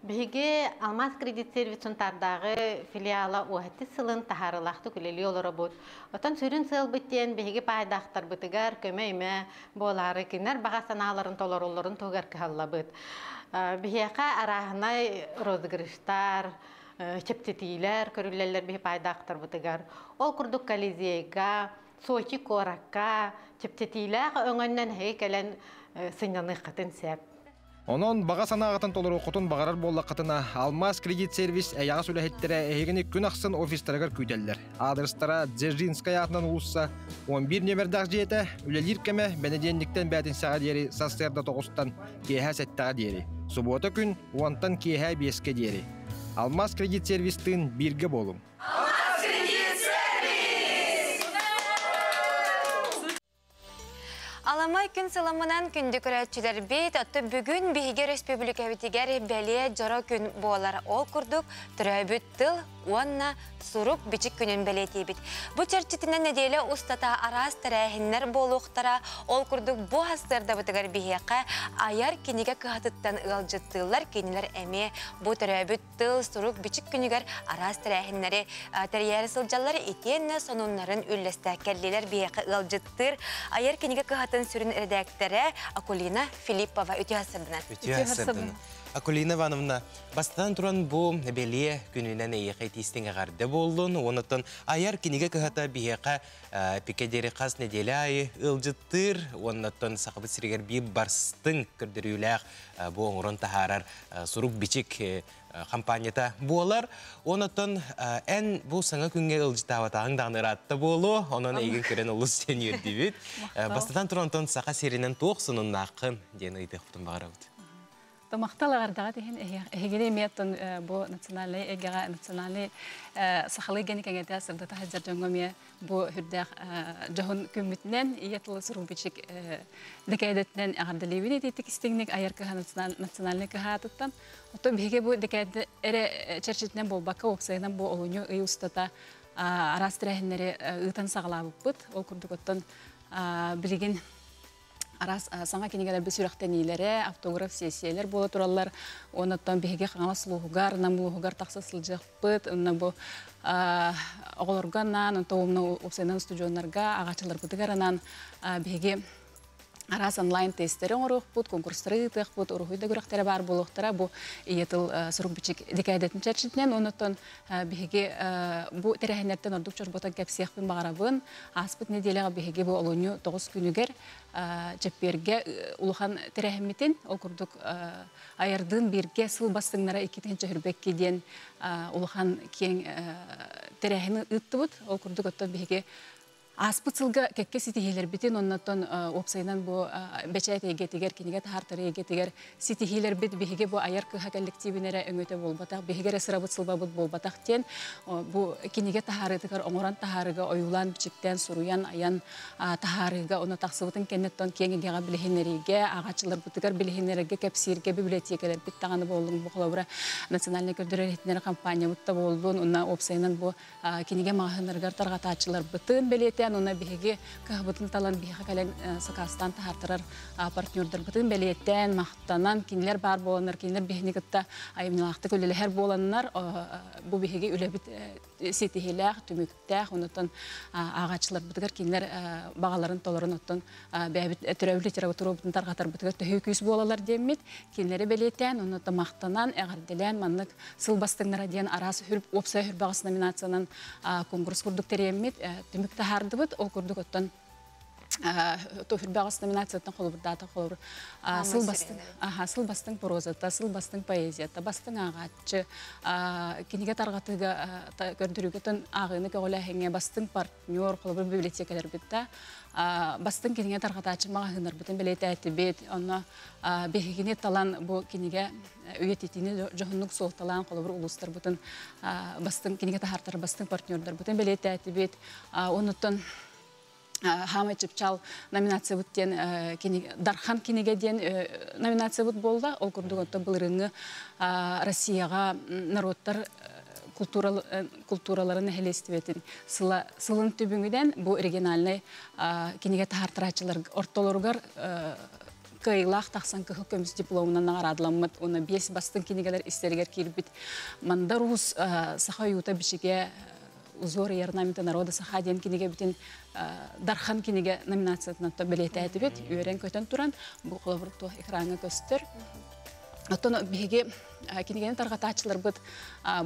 Беге Алмаз кредит сервисін тардағы филиала уәтті сылын тахарылақты күлелі олары бұд. Отан сүрін сыл біттен беге пайдақтар бұтығар көмейме болары кенер баға саналарын толаруларын тоғар кіғалла бұд. Беге арағына розгырыштар, чептетейлер, көрілелер беге пайдақтар бұтығар. Ол күрдік колизейға, Сочи коракка, чептетейлер өңіннен хейкелен сынаны қатын сәп. Онон баға санағатын толыру құтын бағарар болла қытына Алмаз кредит сервис әяғас үләхеттері әйгені күн ақсын офистарығар күйтелдер. Адрестара Дзержинская атынан ұлысса 11 нөмірдақ жеті үлелер кәмі бәнедендіктен бәтін саға дері састырда тоғыстан кейхә сәттіға дері. Суббота күн уантан кейхә беске дері. Алмаз кредит сервистің бірге болым. Аламай күн сыламынан күнді көрәтчілер бейт, отты бүгін бейге республика бітігер бәле жара күн болар. Ол күрдік түрәбіт тыл, онна сурук бичик күнін бәлеті бит. Бұ чәрчетінен неделі ұстата арас тәрәхінлер болуқтара, ол күрдік бұ хастырда бітігер бейеқі аяр кенеге кығатыттан ұлжыттылар кенелер әме бұ түрәбіт тыл, сурук бичик күнігер арас тәрәхінлері тәрияр сылжалар етенне сонунларын үллесті кәллелер бейеқі ұлжыттыр, аяр кенеге кығатын сүрін редакторы Акулина Филиппова өте асырдынан. Акулина Ивановна, бастан туран бу беле күнүнен эйхай тистиңе гарды болдун. Онотон аяр кинеге кыхата бияка пикедери кас неделе айы ылжыттыр. Онотон сакыбы сиригер би барстың көрдөрүләк бу оңрон тахарар сурук бичик компанията болар. Онотон эн бу саңа күнгө ылжытабатаң дагныратты болу. Онон эйген көрен улус сен юрдибит. Бастан турантон сака серинен тоқсунун нақын ден ыйды куптун багарабыт. Томақталағардағы дейін әйгене меттон бұл национальный әйгеға национальный сақалы гені кәңеті асырды тахаджар жоңғаме бұл хүрдәқ жоғын көмітінен иетілі сұрғы бічік декайдетінен ағардалевіне дейтік істегінек айаркыға национальный кыға атыттан. Оты беге бұл декайды әрі чәрчетінен бұл бақы опсайынан бұл олуны үй ұстата арастырәхінлері ұйтан сағылабып бұд. Ол күрдік оттан білеген арас саңа кенегелер бір сүрақтен ейлері, автограф сессиялер болы тұралар. Онаттан беге қаңала сұлуғығар, намылығығар тақсы сылжақ бұд. Онна бұл оғылырғаннан, тоғымны опсайынан студионларға, ағачылар бұдығаранан беге арас онлайн тесттері оңырық бұд, конкурстары ұйтық бұд, ұрығыйда көріқтері бар болуқтара. Бұл иетіл сұрық бічік декайдетін чәрчетінен. Онаттан беге бұл тәрәхінерттен ордық чорботан кәпсияқпен бағарабын. Аспыт неделеға беге бұл олуыны 9 күнігер жепперге улухан тәрәхімметін. Ол күрдік айырдың берге сыл бастыңнара 2-ші хүрбекке ден улухан кен тәрәхіні ұтты бұд. Ол күрдік оттан беге аспыт сылға кәкке сетихилер бітін, оннаттан опсайынан бұл бәчәйт егетігер, кенеге тахартары егетігер сетихилер біт бігеге бұл аяр кыха коллективінері өңөте болбатақ, бігеге сырабыт сылба бұд болбатақ тен, бұл кенеге тахарытығар, оңыран тахарыға ойулан бичіктен, сұруян, аян тахарыға, оны тақсыбытын кеннеттон кеңегеға білігенеріге, ағачылар бұтығар білігенеріге, кәпсирге, библиотекалер біт тағаны болдың бұл қолабыра национальный көрдірер компания бұтта болдың, онна опсайынан бұл кенеге мағынырғар тарғатачылар бұтын білеті она беге кахбытын талан беге кален сакастан тахартырар партнердар бытын белеттен мактанан кинилер бар боланар кинилер бехникетта айымнакты көлелер боланнар бу беге үлебит сетихилер түмүктә онотон агачылар бытыгар кинилер багаларын толорун оттон бәбит төрөбүле литература таргатар бытыгар төһүкүс болалар демит кинилери белеттен онотон мактанан эгарделен маннык сылбастыңнара ден арасы хүрп опса хүрбагыс номинациянан конкурс курдук теремит түмүктә харды ол күрдік оттан төфірбағыз номинацияттан қолыбырдата қолыбыр сыл бастың прозата, сыл бастың поэзията, бастың ағатчы, кенеге тарғатыға көрдірігетін ағыны көғіләхеңе бастың партнер қолыбыр библиотекалер бітті. Бастың кенеге тарғатачы мағағынар бітін білеті әті бет, оны бейгіне талан бұл кенеге өйететіне жоғынлық сол талан қолыбыр ұлыстар бітін, бастың кенеге тахартар бастың партнердар бітін білеті әті бет, оныттан Хама Чепчал номинация бүттен Дархан кенегеден номинация бүт болды. Ол күрдігінті бұлырыңы Россияға народтар культураларын әхелестібетін сылын түбіңіден бұл оригинальный кенеге тахартырачылар ортолорғар кыйлах тахсан кыхы көміс дипломынан арадыламыд. Оны 5 бастың кенегелер істергер келбіт. Манда рус саха юта бішіге узор ярнамита народа саха ден кенеге бітін Дархан кенеге номинациятынан білеті әті бет. Үйерен көтен тұран бұл қолабырту экраны көстір. Оттон беге кенегені тарғатачылар бұд.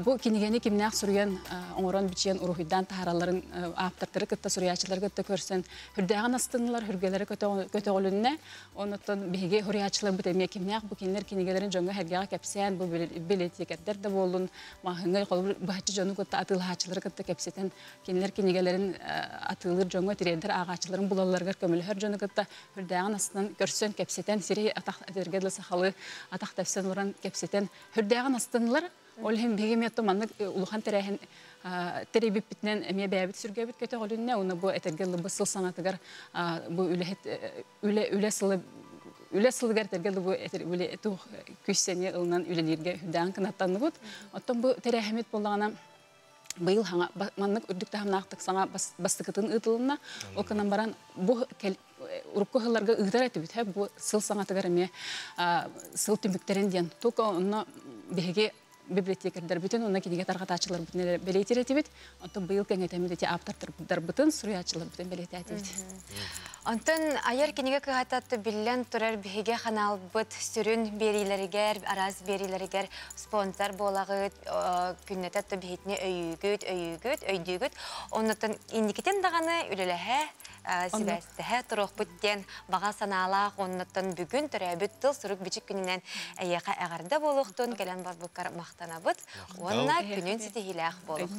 Бұл кенегені кемнәқ сүрген оңыран бичен ұрухидан тахараларын аптартыры күтті сүрячылар күтті көрсен. Хүрдәған астынылар хүргелері көте олүнне. Оныттан беге хүрячылар бұд әме кемнәқ бұл кенелер кенегелерін жоңға әргеға кәпсен бұл білет екеттер де болын. Мағыңай қолы бұхатчы жоны күтті атылғачылар күтті кәпсетен кенелер кенегелерін атылыр жоңға тирендер ағачыларын бұлаларғар көмілер жоны күтті хүрдәған астынан көрсен кәпсетен сирей атақ сақалы атақ тәпсен оран кәпсетен хүрдәған астынылар. Ол hem бегеметті маннык улухан тәрәхін тәребіп бітінен әме бәбіт сүргәбіт көте олынне, оны бұл әтергелі бұл сыл саңатығар бұл үлі сылығар тәргелі бұл күссене ұлынан үлелерге хүрдәған қынаттанны бұд. Оттан бұл тәрәхімет болағына бұйыл маннык үрдікті хамнақтық саңа бастықытын ұтылына, ол қынан баран бұл ұрыққы ғыларға ұғдар әті бүт, бұл сыл саңатығар әме сыл түміктерін ден. Тоқа оны беге библиотекардар бүтін, онна кенеге тарғатачылар бүтін белейтер етебет. Онтан бұйыл кәңетемеді те аптартар бүтін, сұруячылар бүтін белейте етебет. Онтан аяр кенеге кығататты білен тұрар біге қанал бұт сүрін берилерігер, араз берилерігер спонсор болағыт, күннетатты бігетіне өйдігіт. Онтан индикетен дағаны үлілігі Сибәстіхі тұрық бүттен баға саналақ, оннаттан бүгін түрәбіт тыл сұрық бічік күнінен әйеқа әғарда болуқтын, кәлен бар бұқар мақтана бұт, онна күнін сетігіләқ болуқ.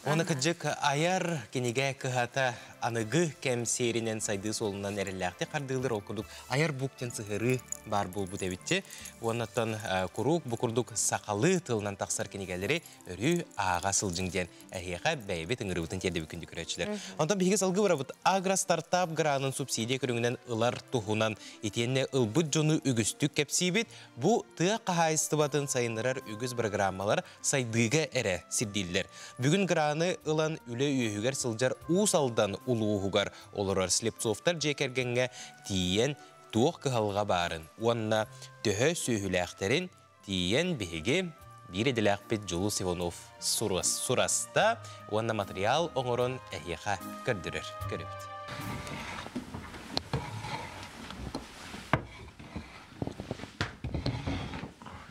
Оны күджік аяр кенеге кығата анығы кәм серінен сайды солынан әріләқті қардығылыр ол күрдік. Аяр бұқтен сығыры бар бұл бұт әбітте, оннаттан күрук бұқырдық сақалы тылынан тақсар кенегелері өрі аға сылжыңден әйеқа бәйбет үңірі бұтын терді бүкінді күрәтшілер. Онтан бігі салғы бұра бұт агро-стартап гранын субсидия көріңінен ылар тұхунан етенне ылбыт жоны үгістік кәпсейбет, бұ тұя қағайыстыбатын сайынырар үгіз программалар сайдыға әрі сирдейлер. Бүгін граны ылан үлі үйігер сылжар усалдан улуғығар олырар слепцовтар жекергенге тиен туық кығалға барын. Онна төхі сөйіләқтерін тиен бігеге бір еділәқпет Жолу Сивонов сұраста, онна материал оңырын әйеға көрдірір. Көріпті.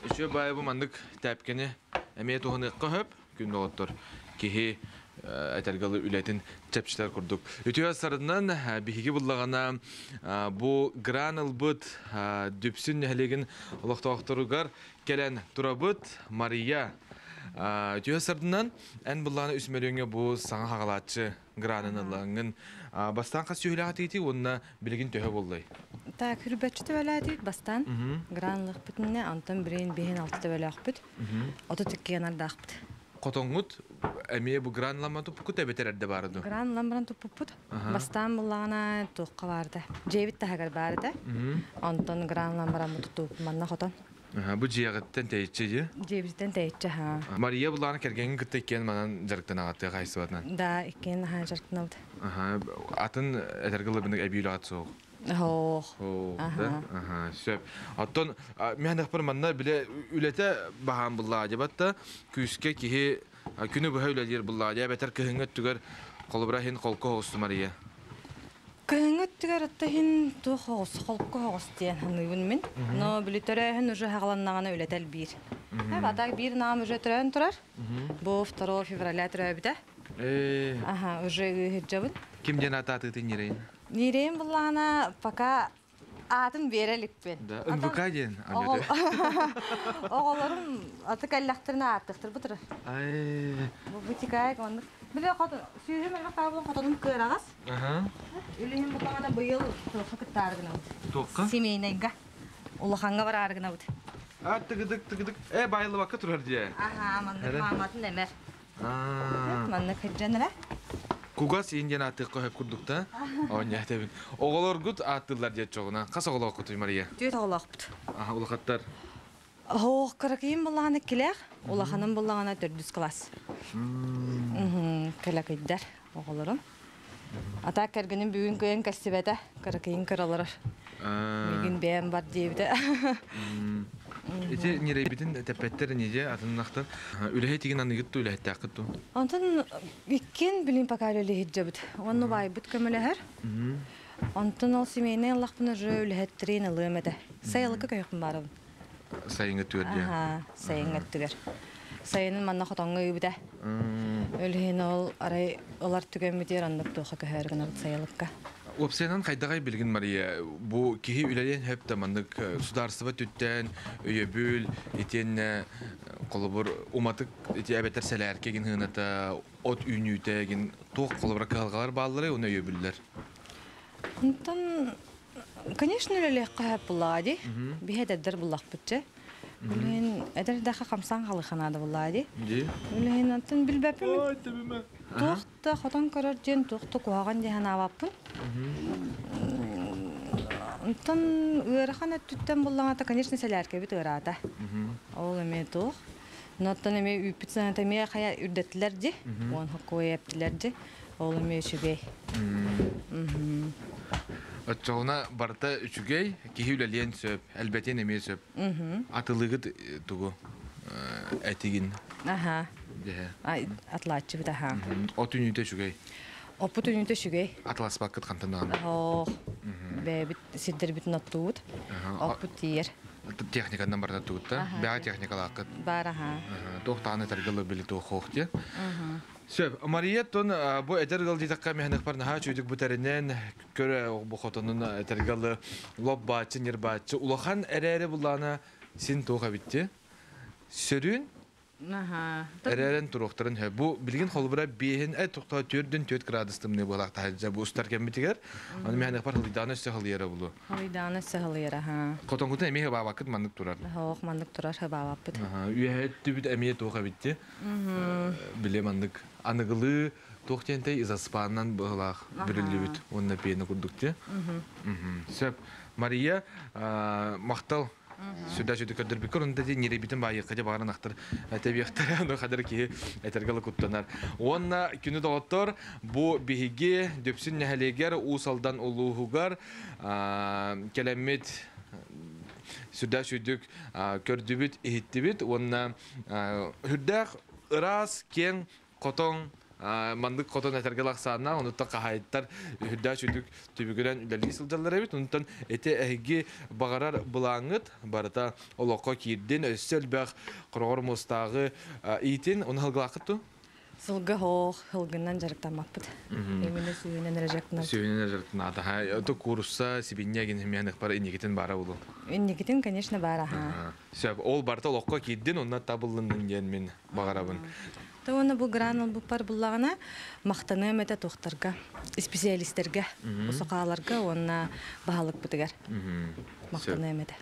Үші байы бұмандық тәпкені әмей тұғыны қығып, күн олаттыр. Кехи әтәргалы үләтін чәпшілер күрдік. Үтіға сарынан бігеге бұллағана бұ граныл бұд дүпсін нәлеген ұлықтауқтырығар кәлән тұрабыд Мария. Үтіға сарынан ән бұллағана үсмеріңе бұ саңа қағалатшы гранын ұлағын. Бастан қас сөйлі ағатыйты, онына білген төхі болдай. Так, хүрбәтші төбәлі ағатыйт бастан. Гранлық бүтінне, антын бірін бейін алты төбәлі ағып бүт. Оты түккен арда ағып бүт. Қотоңғыт, әмее бұ гранлама тұппұт әбетер әрді барды? Гранламбыран тұппұт. Бастан бұлағына тұққа барды. Жейбіт тағығар барды. Антын гранламбыран бұты тұп манна қотон. Бұ жиғыттен тәйітші де? Жейбіттен тәйітші, ха. Мария бұлағына кәргенгі күтті еккен манан жарықтан ағатты қайсы батынан? Да, еккен жарықтан ауды. Атын әтергілі біндік әбейлі ағат соғы? Хоқ. Сөп. Аттон, мен ақпыр манна біле үлеті баған бұлла адебатта, күске кеге күні бұға үлелер бұлла адеб, әтер кіхіңгіт түгер қолыбыра хен қолқы хоғысты Мария? Кіхіңгіт түгер атты хен қолқы хоғысты дейін ханығын мен. Но білетөрәйін үжі хағаланнағана үлетәл бір. Атақ бір наам үжі түрәйін тұрар. Бұл 2 февраля түрәй біті. Үжі үхіджабын. Кімден аты-атын нерейін? Нерейін бұлағына пока атын берелікпен. Үмбіка ден? Оғыларым аты кәлләқтіріне аттықтыр бұтыры. Бұл бұтикайық ондық. Біле сүйі мәлі қабылын қотаным көр ағас. Үліген бұлағына бұйыл тоқы күтті арғына бұд. Тоқы? Семейнайға. Улықанға бар арғына бұд. Тігідік. Байлы бақы тұрар дия? Маңдық маматын әмәр. Маңдық хеджаныра. Кугас инден аты қойып күрдікті? Оңя әтебін. Оғылар күт аттылар дед жоғына. Қас оғылар күті, Мария? Дөт оғылар күт. Ұлықаттар? Оқ, қырықейін бұлағына келек. Улақаным бұлағына 400 класс. Келек өйдер оғыларым. Ата кәргінің бүгін көйін кәстебәді. Қырықейін кыралар. Бүгін бәйін бар дейбді. Эти нерейбитин тәпәттер неде атыннақтар үләһе тиген аныгытты үләһе тәқытты. Антын иккен билин пока үләһе җабыт. Онны бай бит көмеләһәр. Антын ол семейне Аллаһ буны жө үләһе трен лымәдә. Саялыкка көйкән барым. Сайыңга түгәр. Сайыңга түгәр. Сайынын манна хатаңга үбидә. Үләһен ол арай олар түгәмедер андык тоха көһәргән саялыкка. Опсенан қайдағай білген, Мария, бұл кеге үләлен хөп тамандық сударсыва түттен, өйебіл, етен қолыбыр уматық әбеттер сәләрке ген ғынаты, от үйнүйті ген тоқ қолыбыр қағалғалар бағалары, оны өйебілдер? Онтан, конечно, үләлек қағап бұлады, бейдәддер бұлақ бүтчі. Үләйін әдірдәқі қамсан қалықанады бұлады. Үләйін антын білбәпімін. Тоқты қотан көрір ден тоқты қуаған дейін аваппын. Онтан ұйырған әттіттен бұллағата, конечно, сәләрке біт ұйырата. Ол әме тоқ. Ноттан әме үпітсін әтәме қая үрдеттілер де, оң қой әптілер де, ол әме үшігей. Отчауна барта үшігей, кехі үләлен сөп, әлбәтен әме сөп. Атылығыт тұғы. Этигин. Аха. Де. Ай, атлатчы бит аха. От үнүтө шугай. Опут үнүтө шугай. Атлас бакыт кантанаган. Ох. Бэбит сиддер бит наттууд. Опут тиер. Техникадан барда туутта. Бага техникалакыт. Бар аха. Тохтаны тергеле билету хохте. Сөп, Мария тон бу этергел дитакка механик парнаха чуйдук бутеринен көрө бу хотонун этергеле лоббачы нирбачы улахан эрери булана син тоога битти. Сөрүн Аха. эререн туруктарын бу билген холбура бехин тохта 4 градустымны булакта хаҗа бу устаркен битигер. Аны механик пар хылданы сехлыера булу. Хылданы сехлыера ха. Котонгута эмеге ба вакыт мандык турар. Хох мандык турар хабабап бит. Аха, үйе түбүт эмие тоога битти. Биле мандык аныгылы тохтенте изаспаннан быгылах бирилибит. Онна пени курдукте. Сөп, Мария мактал сюда жөді көрдір бекір, онда де неребетін байыққа де бағаран ақтыр әтәбияқтар, оны қадыр кейі әтергалы күттінар. Онна күні доғыттыр, бұ бейге дөпсін нәхелегер, ұсалдан ұлуғығар, келемет сюда жөдік көрдібіт, ехеттібіт, онна хүрдәқ, ырас, кен, қотон, мандык котон этергел аксаана, онутта кахайттар хүрдә чүдүк түбүгүнөн үлелги сылжалар эбит. Онуттан эте эги багарар булаңыт барыта олокко кирдин өссөлбәк коргор мустагы итин оны хылгылакытту. Сылгы хох, хылгынан жарыктамакпыт. Эмине сүйүнөн эрежектин. Сүйүнөн эрежектин ата. Ото курса сибиннягин хемянык бар инегитин бара булу. Инегитин, конечно, бара ха. Сөп, ол барыта олокко кирдин, онна табыллындын ген мен багарабын. Оны бұл гранул бұл пар бұллағына мақтаны өметі тоқтарға, специалистерге, ұсықаларға онына бағалық бұтығар. Мақтаны өметі.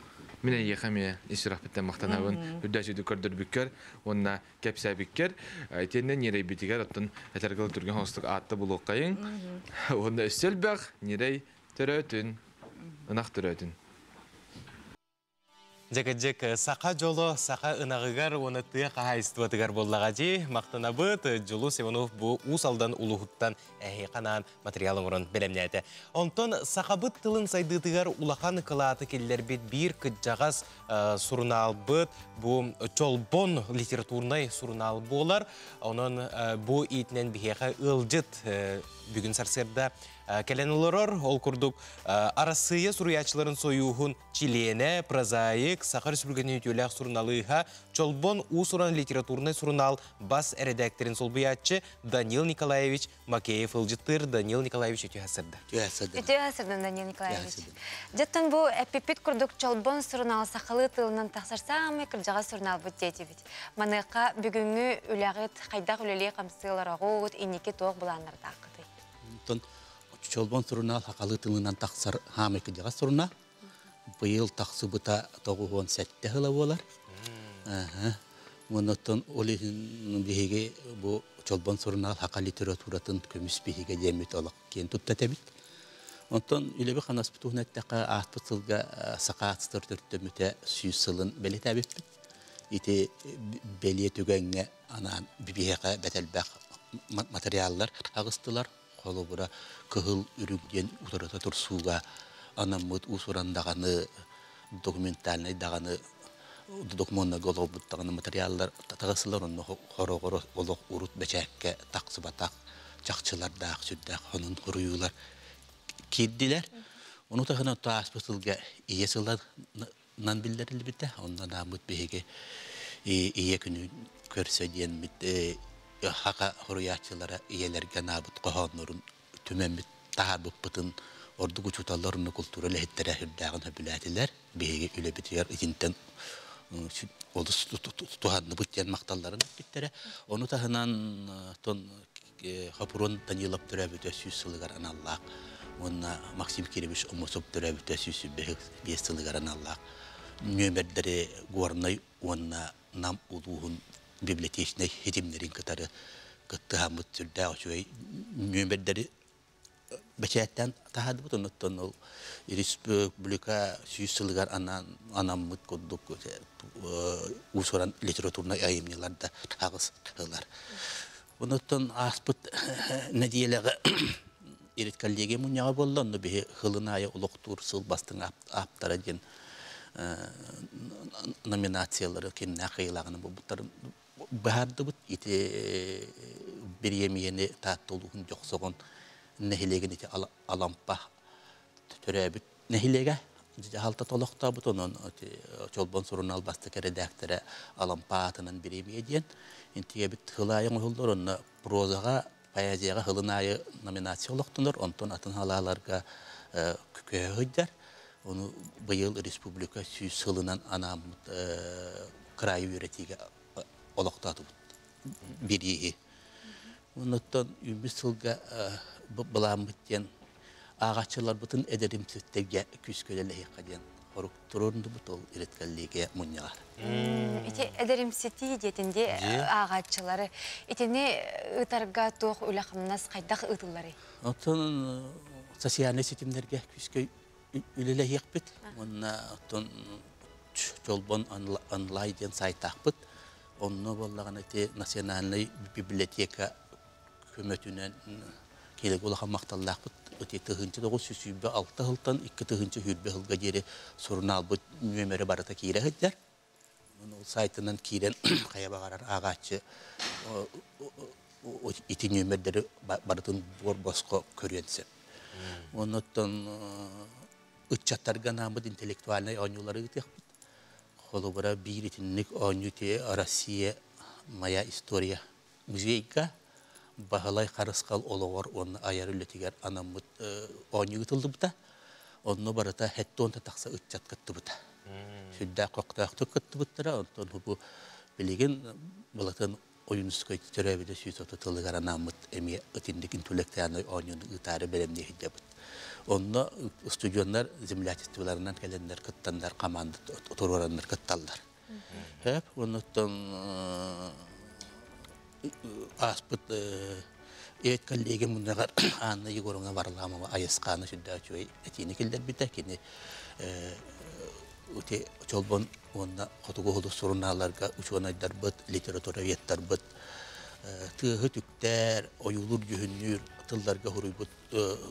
Мене ехаме исірақ біттен мақтанауын үрдәсуді көрдір бүккер, онына кәпсә бүккер. Айтеннен нерей бітігер, оттын әтергілі түрген хостық атты бұл оқайын. Онына өссел бәқ, нерей түрөтін, ынақ түрөтін. Жек сақа жолы, сақа ынағығар, оны тыя қағайыстыватығар боллағади. Мақтана бұд, Жолу Севонов бұл ұсалдан ұлығыттан әйқанан материалын ұрын білемнәді. Онтон сақа бұд тылын сайдытығар ұлақан қылаты келдер бет бір күджағас сұрынал бұд, бұл чолбон литературнай сұрынал болар. Оның бұл итінен бігеға ұлжыт бүгін сарсерда келен оларыр, ол күрдік арасыя сұруячыларын сойуғын чилене, прозаик, Саха Республиканы өтеләк сұрыналыға чолбон ұсыран литературный сұрынал бас әрәдәктерін солбыятчы Данил Николаевич Макеев ұлжыттыр. Данил Николаевич өте әсірді. Өте әсірді, Данил Николаевич. Жаттан бұл әппепет күрдік чолбон сұрынал сақалы тылынан тақсарсамы кіржаға сұрынал бұд деті бет. Маныққа бүгінгі үләғыт қайдақ үлелей қамсығылар оғуыт инеке тоқ бұланырды ақыды. Чолбон сұрынал хақалы тылынан тақсар хамекі жаға сұрына. Бұйыл тақсы бұта тоғуғын сәтті ғыла болар. Мұнықтан олығын бейге бұл чолбон сұрынал хақа литературатын көміс бейге демет олық кен тұтта тәбіт. Онтан үлебі қанас бұтуғын әттіға ағытпы сылға сақа атыстыр түртті мүті сүй сылын бәлі тәбіт біт. Ити бәлі түгенге анан бейге бәтәлбәқ материаллар ағыстылар. Қолы бұра күхіл үрігден ұтырыта тұрсуға анамыд ұсырандағаны документальный дағаны документна голов бұттағаны материаллар тағысылар оны қоры-қоры олық ұрут бәчәкке тақсыбатақ жақчылардақ сүрдақ оның құруылар кедділер. Оны тағына тағыс бұсылға ие сылдан білдерілі бітті. Ондан амыд бейге ие күні көрсөден бітті. Хақа хоруячылары иелерге набыт қоғанларын төменбіт тағабық бұтын ордық ұчуталарыны культура ләхеттері хүрдәғын хөбіләтілер. Бейге үлі бітігер итінтен олыс туғанны бұттен мақталларын біттері. Оны тағынан қапырон Данилов түрәбіті сүйсілігар аналлақ. Онына Максим Киревич Омосов түрәбіті сүйсі бес сылығар аналлақ. Нөмердері ғорнай онына нам ұлуғын библиотечный хитимнерин катары кыттыхамыт түрдә очуй мөмбәдәре бәчәттән тахады бутоннан ул республика сүйсилгәр анаммыт коддук усуран литературный аемнеларда тагыстылар. Онуттан аспыт надиелеге ирет коллеге муняга болланны бе хылыная улуктур сыл бастың аптара ден номинациялары кенне қиылағыны бұлбұттарын бағарды бұд ете бір емейені таттылығын жоқсоғын нәхилеген ете алампа түрәбіт нәхилеге Halta tolokta butonun çolbon sorunal bastık redaktöre alampatının bir emeydiyen. İntiye bit hılayın hıldorun prozaga poeziyaga hılınayı nominasyonluktundur. Ondan atın halalarga köhüdder. Onu bu yıl Respublika süs hılınan anam krayı yöretiga oloktadı biri. Ondan ümit hılga bulan bitten ağaççılar bütün ederim sütterge küsköleleyi kaden horuk turundu butol iretkelliğe munyalar. İti ederim sütü diyetinde ağaççıları itini ıtarga toğ ülakımnaz kaydak ıtılları. Ondan sasiyane sütümlerge küskö üleleyi bit. Ondan çolbon anlayden saytak bit. Onu bollağın eti nasyonalny biblioteka kömötünen kelek olağan maqtallaq bit. Öte tığınçı da o süsübbe 6 hıltan 2 tığınçı hürbe hılga geri sorunal bu nümeri barata kire hıdder. Onun saytından kiren kaya bağarar ağaççı iti nümerleri baratın bor bosko körüyensin. Ondan ıççatlarga namıd intelektualne oynuları ıtıq bit. Kolubara bir itinlik oynu te Rossiya Maya Historia Muzeyga Bahalay karıskal olawar onu ayar ületiger anamut oyunu gıtıldı bıta. Onu barata hette onta taksa ıtçat kıttı bıta. Südda qoqtaqtı kıttı bıttıra. Ondan bu bilgin balatan oyunuskoy türevide süs otutılgar anamut emi ıtindik intellektualny oyunu ıtarı belemde hidde bıt. Onu stüdyonlar zimlatistlarından gelenler kıttanlar kamandı oturanlar kıttallar. Hep ondan aspıt evet kallegem bunlar anna yigoruna varlama ayasqana şidda çoy etini kilder bitakini öte çolbon onda qotugoğlu sorunlarga uçuna darbat literaturaviyyat darbat tığ tükter oyulur gühünnür tıllarga hurubut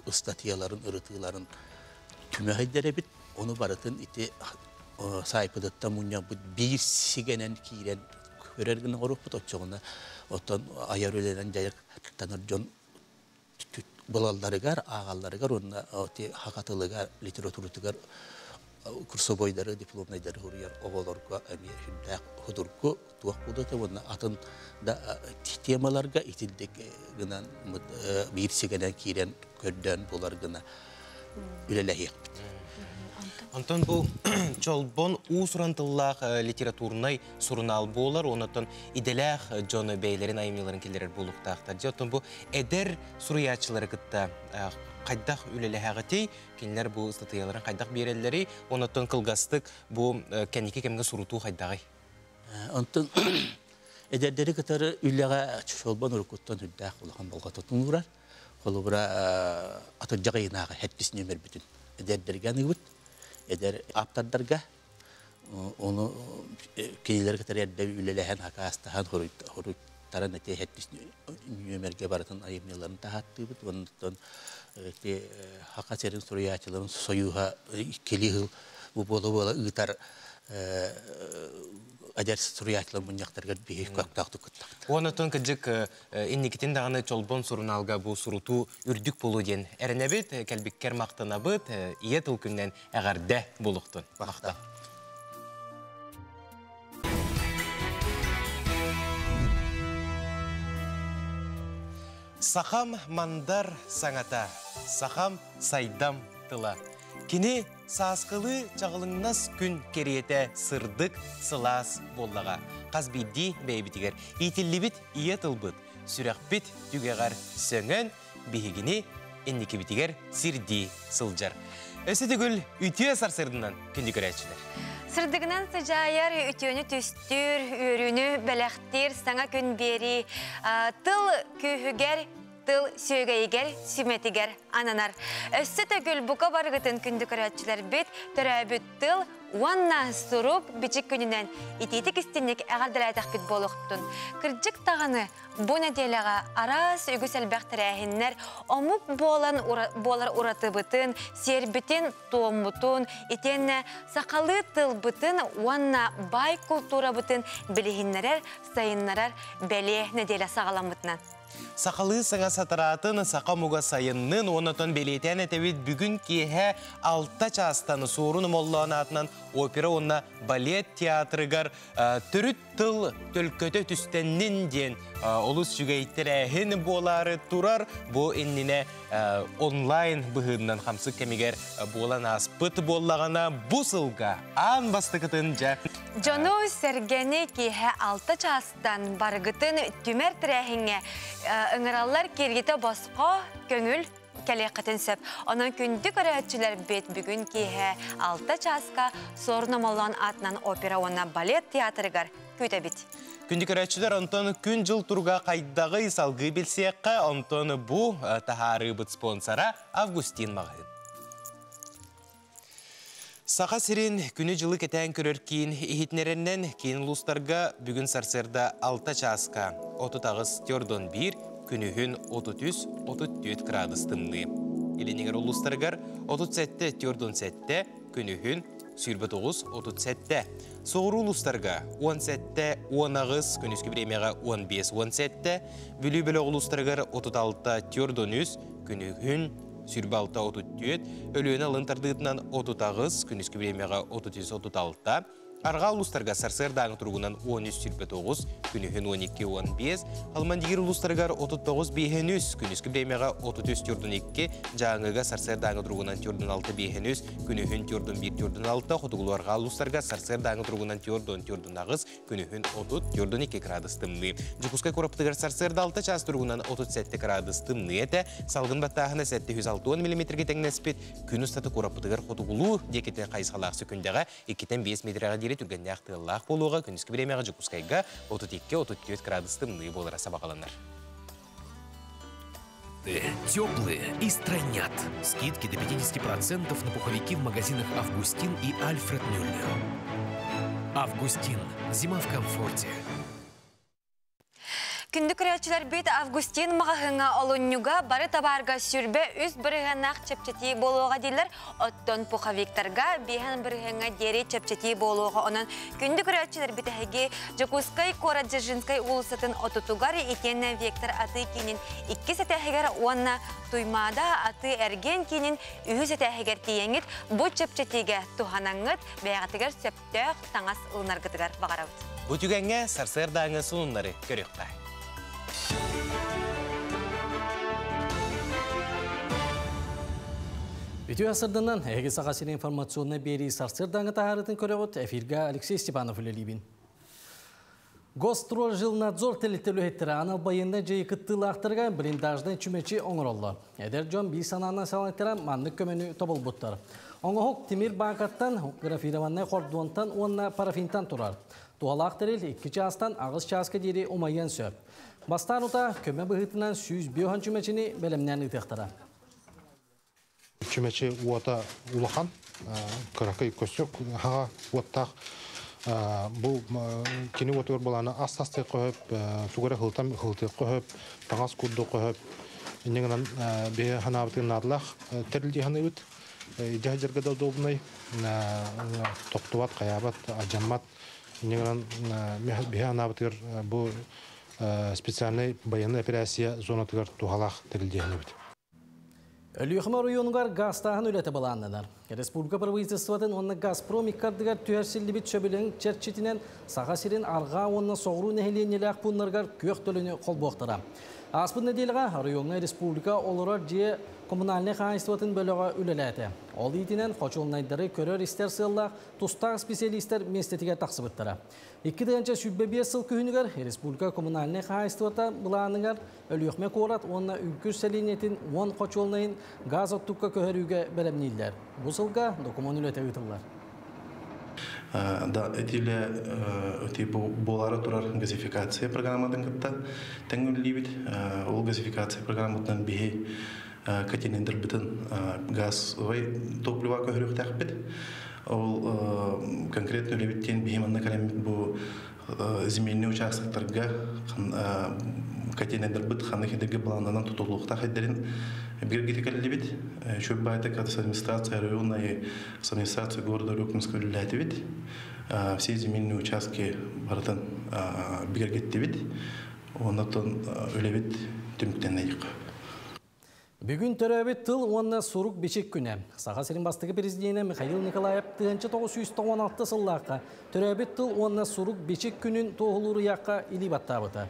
ıstatiyaların ırıtıların tümehedere bit onu baratın iti saypıdatta munya bir sigenen kiren körergin oruput oçoğuna otan ayar ölenen jayak tanırjon bulalları gar ağalları gar onda oti hakatılı gar literatürü gar kursu boyları diplomnayları huriyar oğolorga emi hüddak hudurku tuaq buda te onda atın da temalarga itildik gınan bir sigenen kiren körden bular gına ülelehi. Антон bu çolbon usurantılaq literaturnay surunal bolar onatın idelaq John Beylerin ayımyların kellerer buluqtaqtar. Антон bu eder suriyaçıları gıtta qaydaq ülelehagati kinler bu statiyaların qaydaq berelleri onatın kılgastık bu kendiki kemge surutu qaydaqay. Антон ederleri katarı üllaga çolbon urukuttan hüddaq ulaqan bolqa tutunurar. Kolubra atacağıynağı hetpis nömer bütün ederlergani gut. Eder aptardarga onu keliler kadar eder ülelehen hakastahan horuttaran ete hetpis nömerge baratın ayımyaların tahattı bit. Ondan hakaserin suriyaçıların soyuha kelihil bu bola ıtar ader suriyaçılar bunyaktarga büyük kaktaqtı kıttaqtı. Onatın kıcık innikitin dağını çolbon surunalga bu surutu ürdük bulu den. Erenebit kelbikker maqtanabıt iya tılkünden əğərdə buluqtun. Maqta. Сахам мандар саңата, сахам сайдам тыла. Кини саскылы чағылыңнас күн кериете сырдык сылас боллаға. Қазбидди бейбітігер, итіллібіт ие тылбыт, сүрәқбіт түгеғар сөңін, бейгіні еннекі бітігер сирди сылжар. Өсі түгіл үтіе сарсырдынан күнді көрәтшілер. Сырдығынан сажайар үтіені түстір, өріні бәләқтер, саңа күн бері, тыл күйігер тыл сөйгейгер, сүметигер ананар. Өссі төгіл бұқа барғытын күнді көрәтчілер бет, төрәбіт тыл, уанна сұрук бічік күнінен итетік істенек әғалдырайтақ бет болуқтын. Кірджік тағаны бұл неделяға арас үгіс әлбәқтірәхіннер омук болар ұраты бұтын, сербітін туомутын, итенне сақалы тыл бұтын, уанна бай культура бұтын білігіннерер, сайыннарар бәле неделя сағаламытынан. Сақалы саңа сатыратын, сақа мұға сайынның, онытын белетен әтәвет бүгін кейі алта частаны сорын моллағын атынан опера онна балет театрыгар түріт тыл төлкөті түстеннен ден олыс жүгейттер әхін болары тұрар, бұл енніне онлайн бұғыннан қамсық кәмегер болан аспыт боллағына бұсылға ан бастықытын жа. Жону сәргені кейі алта частан барғытын түмер тірәхіңе ыңыралар кергеті басқа көңіл кәлеқетін сөп. Оның күнді көрәтчілер бет бүгін кейі алта часка сорнамолан атынан опера онна балет театрыгар көйті бет. Күнді көрәтчілер онтон күн жыл тұрға қайдағы салғы білсеққа онтон бұ тахары бұт спонсора Августин мағын. Сақа сирин күні жылы кетен көрер кейін ихитнерінен кейін ұлыстарға бүгін сарсырда 6 часка 30 тёрдон 1 күнігін 33-34 градустымны. Еленегер ұлыстарғар 37 тёрдон 7 күнігін 29-37. Соғыру ұлыстарға 17-10 күніскі біремеға 15-17. Бүлі-бүлі ұлыстарғар 36 тёрдон 3 күнігін Сүрбалта 34, өліені лынтардығытынан 30, күніскі біремеға 30-36. Арға ұлыстарға сарсырдағы тұрғынан 13-29, күнігін 12-15. Алмандегер ұлыстарғар 39-5, күніскі біремеға 33-42, жаңыға сарсырдағы тұрғынан 46-5, күнігін 41-46, құтығылуарға ұлыстарға сарсырдағы тұрғынан 4-9, күнігін 30-42 градустымны. Жүкускай қорапытығар сарсырда 6 час тұрғынан 37 градустымны еті, салғын баттағына 760 мм тәңнәспет, күн ұстаты қорапытығар құтығылу декетен қайысқалақсы күндегі 2-5 метрға дейін түргенде ақтығылақ болуға күніскі біремеға жүкускайға 32-34 градустымны болыра сабақаланар. Теплые и странят. Скидки до 50% на пуховики в магазинах «Августин» и «Альфред Мюллер». «Августин». Зима в комфорте. Күнді күрәтчілер бет Августин мағығыңа олыннюға бары табарға сүрбе үз бірігінақ чепчеті болуға дейлер, оттон пуховиктарға бейхан бірігіңа дері чепчеті болуға. Онын күнді күрәтчілер бетіге Жокускай Кора-Дзержинскай улысатын отутуғары етенне вектор аты кейінен 2 сәтәхегер онна туймада аты әрген кейінен 3 сәтәхегер тиеңіт бұл чепчетіге туханаңыт бәйғатығар сөптөқ таңас ұлынарғытығар бағарауыд. Бұл түгенге сарсырдаңы сұнынлары көріққа. Бүтү асырдынан әге сағасыр информационны бері сарсырдаңы тағарытын көріғыт әфирға Алексей Степанов үлелейбін. Гострожжилнадзор телеттелу еттері анал байында жайықыттылы ақтырға блиндаждан чүмечі оңыролла. Әдер жон бей сананна салаттыра маннық көмені тобыл бұттар. Оңығық Тимир Банкаттан графированы қордуантан онна парафинтан тұрар. Туғалы ақтырел 2 частан ағыз часка дері омайын сөп. Бастан ұта көмі бұғытынан 100 биохан чүмечіні бәлемнен үтектіра. Чүмечі уата улахан, қырақы көсік, хаға уаттақ. Бұл кені уатығыр боланы астасты қойып, туғыры қылты қойып, таңас күрді қойып, енеңінен бе ханабытығын адылақ тәрілді ханы өт. Идея жергеді добынай, тоқтуат, қаябат, ажаммат, енеңінен бе ханабытығыр бұл специальный военная операция зонатығыр туғалақ тәрілді ханы өт. Өліғіма районығар гастағын өлеті баланындар. Республика правительствотын онны Газпром иккардығар түйерсілі бит шөбілің черчетінен саға сирен арға онны соғыру нәхеленелі ақпұнларғар көк төліні қол боқтыра. Аспын неделіға районға республика олырар жие коммунальный қайыстыватын бөліға үлеләті. Ол етінен қочылнайдары көрер істер сыллақ, тұстақ специалистер местетіге тақсыбыттыра. 2-дегенче сүббе сыл күйінігер республика коммунальный қайыстывата бұланыңар өліқме қорат онна үлкүр сәлинетін 10 қочылнайын газ оттыққа көхеріге бәрімнейлер. Бұл сылға документ үлеті ұйтылар. Да, этиле болары турар газификация программадан кытта тәңгүллибит. Ол газификация программадан бихи катинендер битен газовый топливо көһөрүк тәхбит. Ол конкретно лебиттен бихи манна калем бу земельный участоктарга катинендер бит ханы хидеге баландан тутулукта хедерин биргитикаллибит. Шөп байта кадас администрация района и с администрацией города Рюкманского летевит. Все земельные участки бардан биргеттевит. Оннан өлебит түмүктенейик. Бүгін төрәбет тыл онна сурук бечек күні. Саға сирин бастығы президенті Михаил Николаев 1916 сыллаққа төрәбет тыл онна сурук бечек күнін тоғылуры яққа или баттабыты.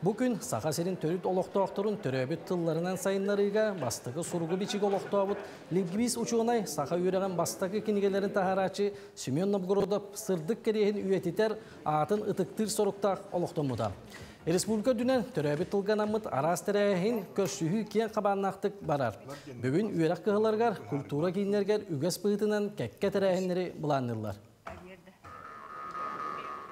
Бұл күн Саға сирин төріт олықтауқтырын төрәбет тылларынан сайынларыға бастығы суругы бечек олықтауыт Лингвиз учуғынай Саға үйреген бастығы кенегелерін тахарачы Семен Новгородов сырдық керейін үйететер атын ытықтыр соруқтақ олықтамыда. Республика дүнен төрәбет тылғанамыт арас тәрәйін көрсүйі кен қабаннақтық барар. Бүгін үйерек қығыларғар, культура кейінлергер үгес бұғытынан кәкке тәрәйінлері бұланылар.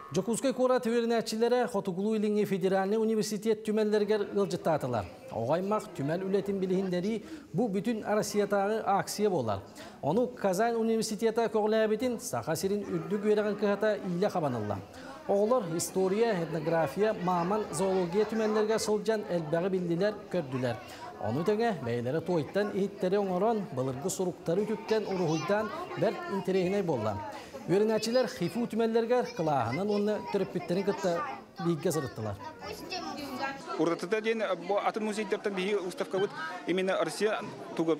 Жокускай кора төверінәтчілері Хотугулу иліңі федеральный университет түмәллергер ұлжыттатылар. Оғаймақ түмәл үлетін білігіндері бұл бүтін Арасиятағы акция болар. Оны Казань университеті көғіләбетін Сақа-сирин үрдік үйереген қығата илі қабанылар. Оğlar historiya, etnografiya, maman, zoologiya tümenlerge sılcan elbäği bildiler, kördüler. Onu tenge beylere toyttan ihitleri oňoran, balırgı soruktары ütükten uruhuydan bert interehine bollan. Öğrenäçiler hifu tümenlerge kılahынан onu töröpbitlerin kıtta bilge sırıttılar. Урдатыда ден атын музейдерден биги уставка вот именно Россия туга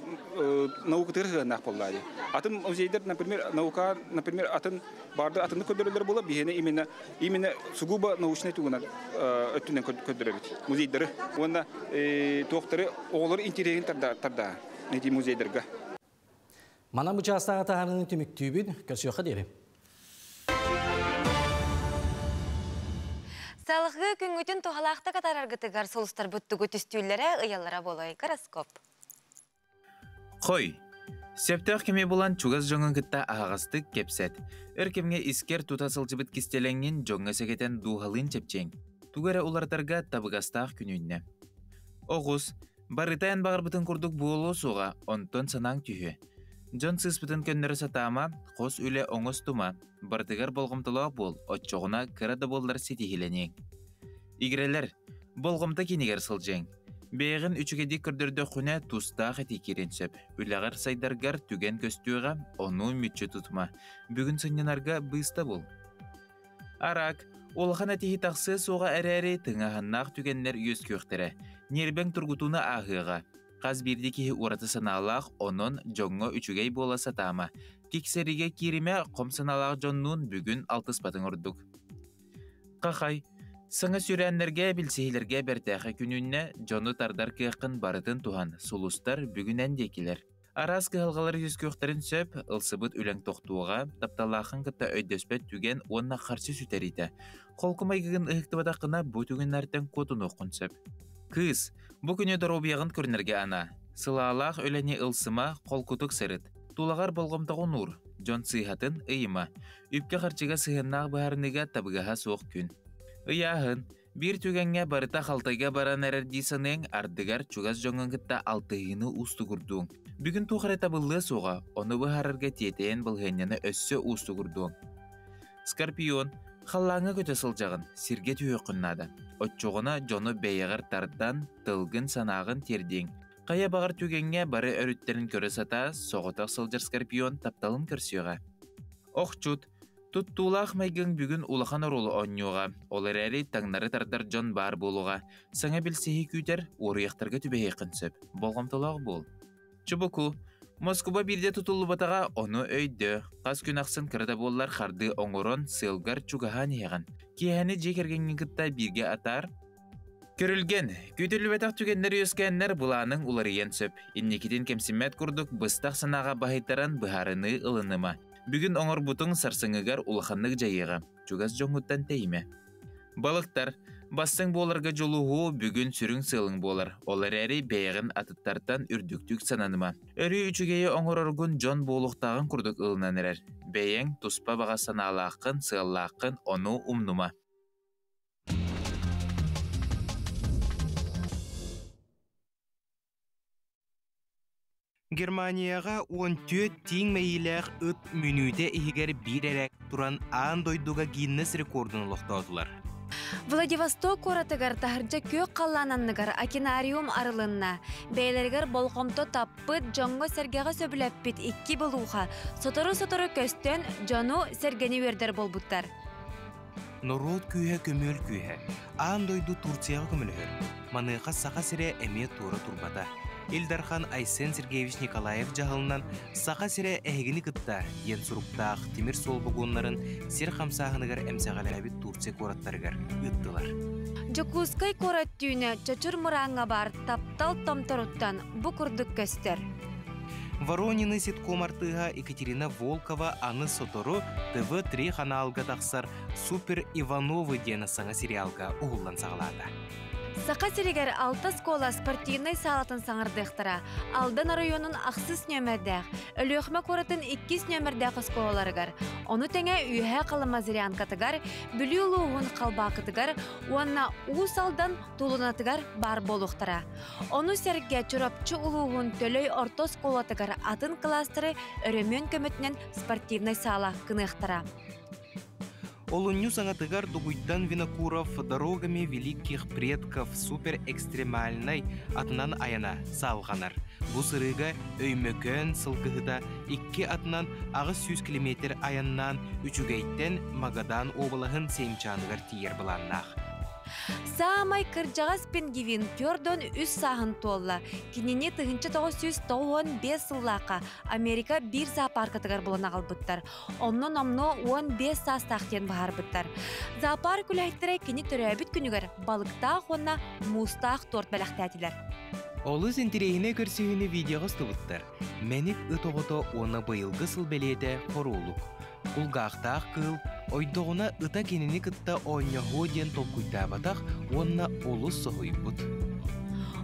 наука тыргынак боллады. Атын музейдер, например, наука, например, атын барды атынды көдөрөлөр боло бигене именно сугубо научный тугунан өттүнөн көдөрөбүт. Музейдер онда токтары оолор интереген тарда эти музейдерге. Мана мучастага таарынын түмүктүүбүн көрсөкө дери. Салғы күнгүтін туғалақты қатарарғытығар солыстар бұттығы түстүйлері ұялара болай гороскоп. Қой, септіғ кеме болан чугаз жоңын кітта ағастық кепсет. Өркемге искер тутасыл жібіт кестеленген жоңға секетен дуғалын чепчен. Тугара улардарға табығастақ күнінне. Оғыз, барытайын бағыр бұтын күрдік буылу суға, онтон санаң түйі. Жон сыспытын көннері сатама, қос үлі оңыз тума, бартығар болғымтылау бол, отчоғына кырады болдар сетихиленең. Игрелер, болғымта кенегер сылжең. Бейгін үчігеде күрдірді құне тұстағы текерен сөп. Үлағар сайдаргар түген көстуіға, оны мүтчі тұтма. Бүгін сынненарға бұйста бол. Арак, олған әтехи тақсы соға әрәрі тыңағаннақ түгенлер өз көқтірі. Нербен тұрғытуны ағыға. Қаз бірді кеге ораты саналақ, оның жоңғы үчігей бола сатама. Кексеріге керіме қом саналақ жонның бүгін алтыс батың ұрдық. Қақай, сыңы сүрәнлерге білсейлерге бәртәқі күнінне жоны тардар кеқін барытын туған сұлыстар бүгін әндекілер. Арас кығылғалар yüz көқтірін сөп, ылсыбыт үләң тоқтуға, тапталақын қытта өйдөспәт түген онына қарсы сүтәриді. Қолқымайгығын ұйықтыбадақына бұ түген әртен котын оқын сөп. Кыз, бұ күні дұробияғын көрінерге ана. Сылалақ өләне ылсыма қолкутық сырыт. Тулағар болғымтағы нұр, жон сыйхатын ұйыма. Үпке қарчыға сыйыннақ бұхарыныға табығаға соқ күн. Ұяғын, бір түгенге барыта қалтайға баран әрдейсінің ардығар чугаз жоңын кітта алтығыны ұсты күрдуң. Бүгін туқары табылы соға, оны бұхарырға тетейін бұлғанені өссі ұсты күрдуң. Скорпион, қаллаңы көте сылжағын, сирге түйі құннады. Отчоғына жоны бәйіғар тардан тылғын санағын тердең. Қая бағар түгенге бары өріттерін көрі сата, соғытақ сылжар скорпион тапталын көрсіуға. Оқчут, туттулақ майгың бүгін улахан орулы оннуға, олар әрі таңнары тардар жон бар болуға, саңа білсеғі күйтер орияқтарға түбәйі қынсып, болғамтылақ бол. Чубуку, Москва бірде тұтылы батаға оны өйді. Қаз күн ақсын кірді боллар қарды оңырын сылғар чугахан еған. Кейхәні жекергенген күтті бірге атар. Көрілген, күйтілі бәтақ түгенлер өскәнлер бұланың улары енсіп. Иннекетін кемсімет күрдік бұстақ санаға бағыттаран бұхарыны ылыныма. Бүгін оңыр бұтың сарсыңығар улаханлық жайыға. Чугаз жоңғыттан тейме. Балықтар, Бастың боларға жолуғу бүгін сүрің сылың болар. Олар әрі бәйгін атыттартан үрдіктік сананыма. Өрі үчігейі оңыроргун жон болуқтағын күрдік ылынан әрер. Бәйін тұспа баға саналақын, сығалақын, оны умнума. Германияға 14 тең мәйіләқ үт мүнүйде егер бір әрек тұран аң дойдуға Гиннес рекордын ұлықтаудылар. Владивосток коратыгар тахыржа көк қаллананныгар океанариум арылынна. Бәйлергер болқомто таппыт жоңго сергеға сөбіләппіт 2 болуға. Сотору көстен жону сергені вердер болбуттар. Норот күйе көмөл күйе. Аң дойду Турцияға көмілігір. Маныға сақа сире әме тура турбата. Илдархан Айсен Сергеевич Николаев жағылынан сақа сире әйгіні күтті ен сұруптақ темір сол бұғынларын сер қамсағынығыр әмсәғаләбі Турция кораттарығыр ұттылар. Жокускай корат түйіні чачыр мұраңа бар таптал томторуттан бұ күрдік көстер. Воронины ситком артыға Екатерина Волкова аны сотору ТВ3 каналға тақсар Супер Ивановы дені саңа сериалға ұғылдан сағылады. Сақа селегер 6 скола спортивный салатын саңырдықтыра. Алдан районun ақсыз нөмірдәқ, өліқме коратын 2 нөмірдәқ сколаларығар. Оны тәңе үйе қалыма зирян қатығар, бүлі ұлуғын қалба қытығар, онына ұсалдан тұлынатығар бар болуқтыра. Оны сәрге чұрапчы ұлуғын төлөй орто сколатығар атын кластыры өрімен көмітінен спортивный сала кынықтыра. Олунню саңатыгар Дугуйдан Винокуров дорогами великих предков супер экстремальной атынан аяна салғанар. Бұл сырыға өймөкөн сылғыда 2 атынан ағыз 100 километр аяннан үчүгейттен Магадан обылығын семчанығар тиер бұланнақ. Самай кыржағас пен гивин пёрдон үс сағын толла. Кенене тығынчы 995 сыллақа Америка бір зоопаркатығар болана қалбыттар. Оннон омно 15 састақтен бағар бұттар. Зоопарк үләйттірі кені түрәбіт күнігер балықтақ онна мустақ торт бәліқтәтілер. Олыз интерейіне көрсігіні видеоға стывыттар. Мәнік ұтоғыто оны байылғы сыл бәлеті қорулық. Кулгақтақ кыл, ойдоғына ыта кенені кытта ойнyahu ден толкуйта батақ, онна олыс соғой бұд.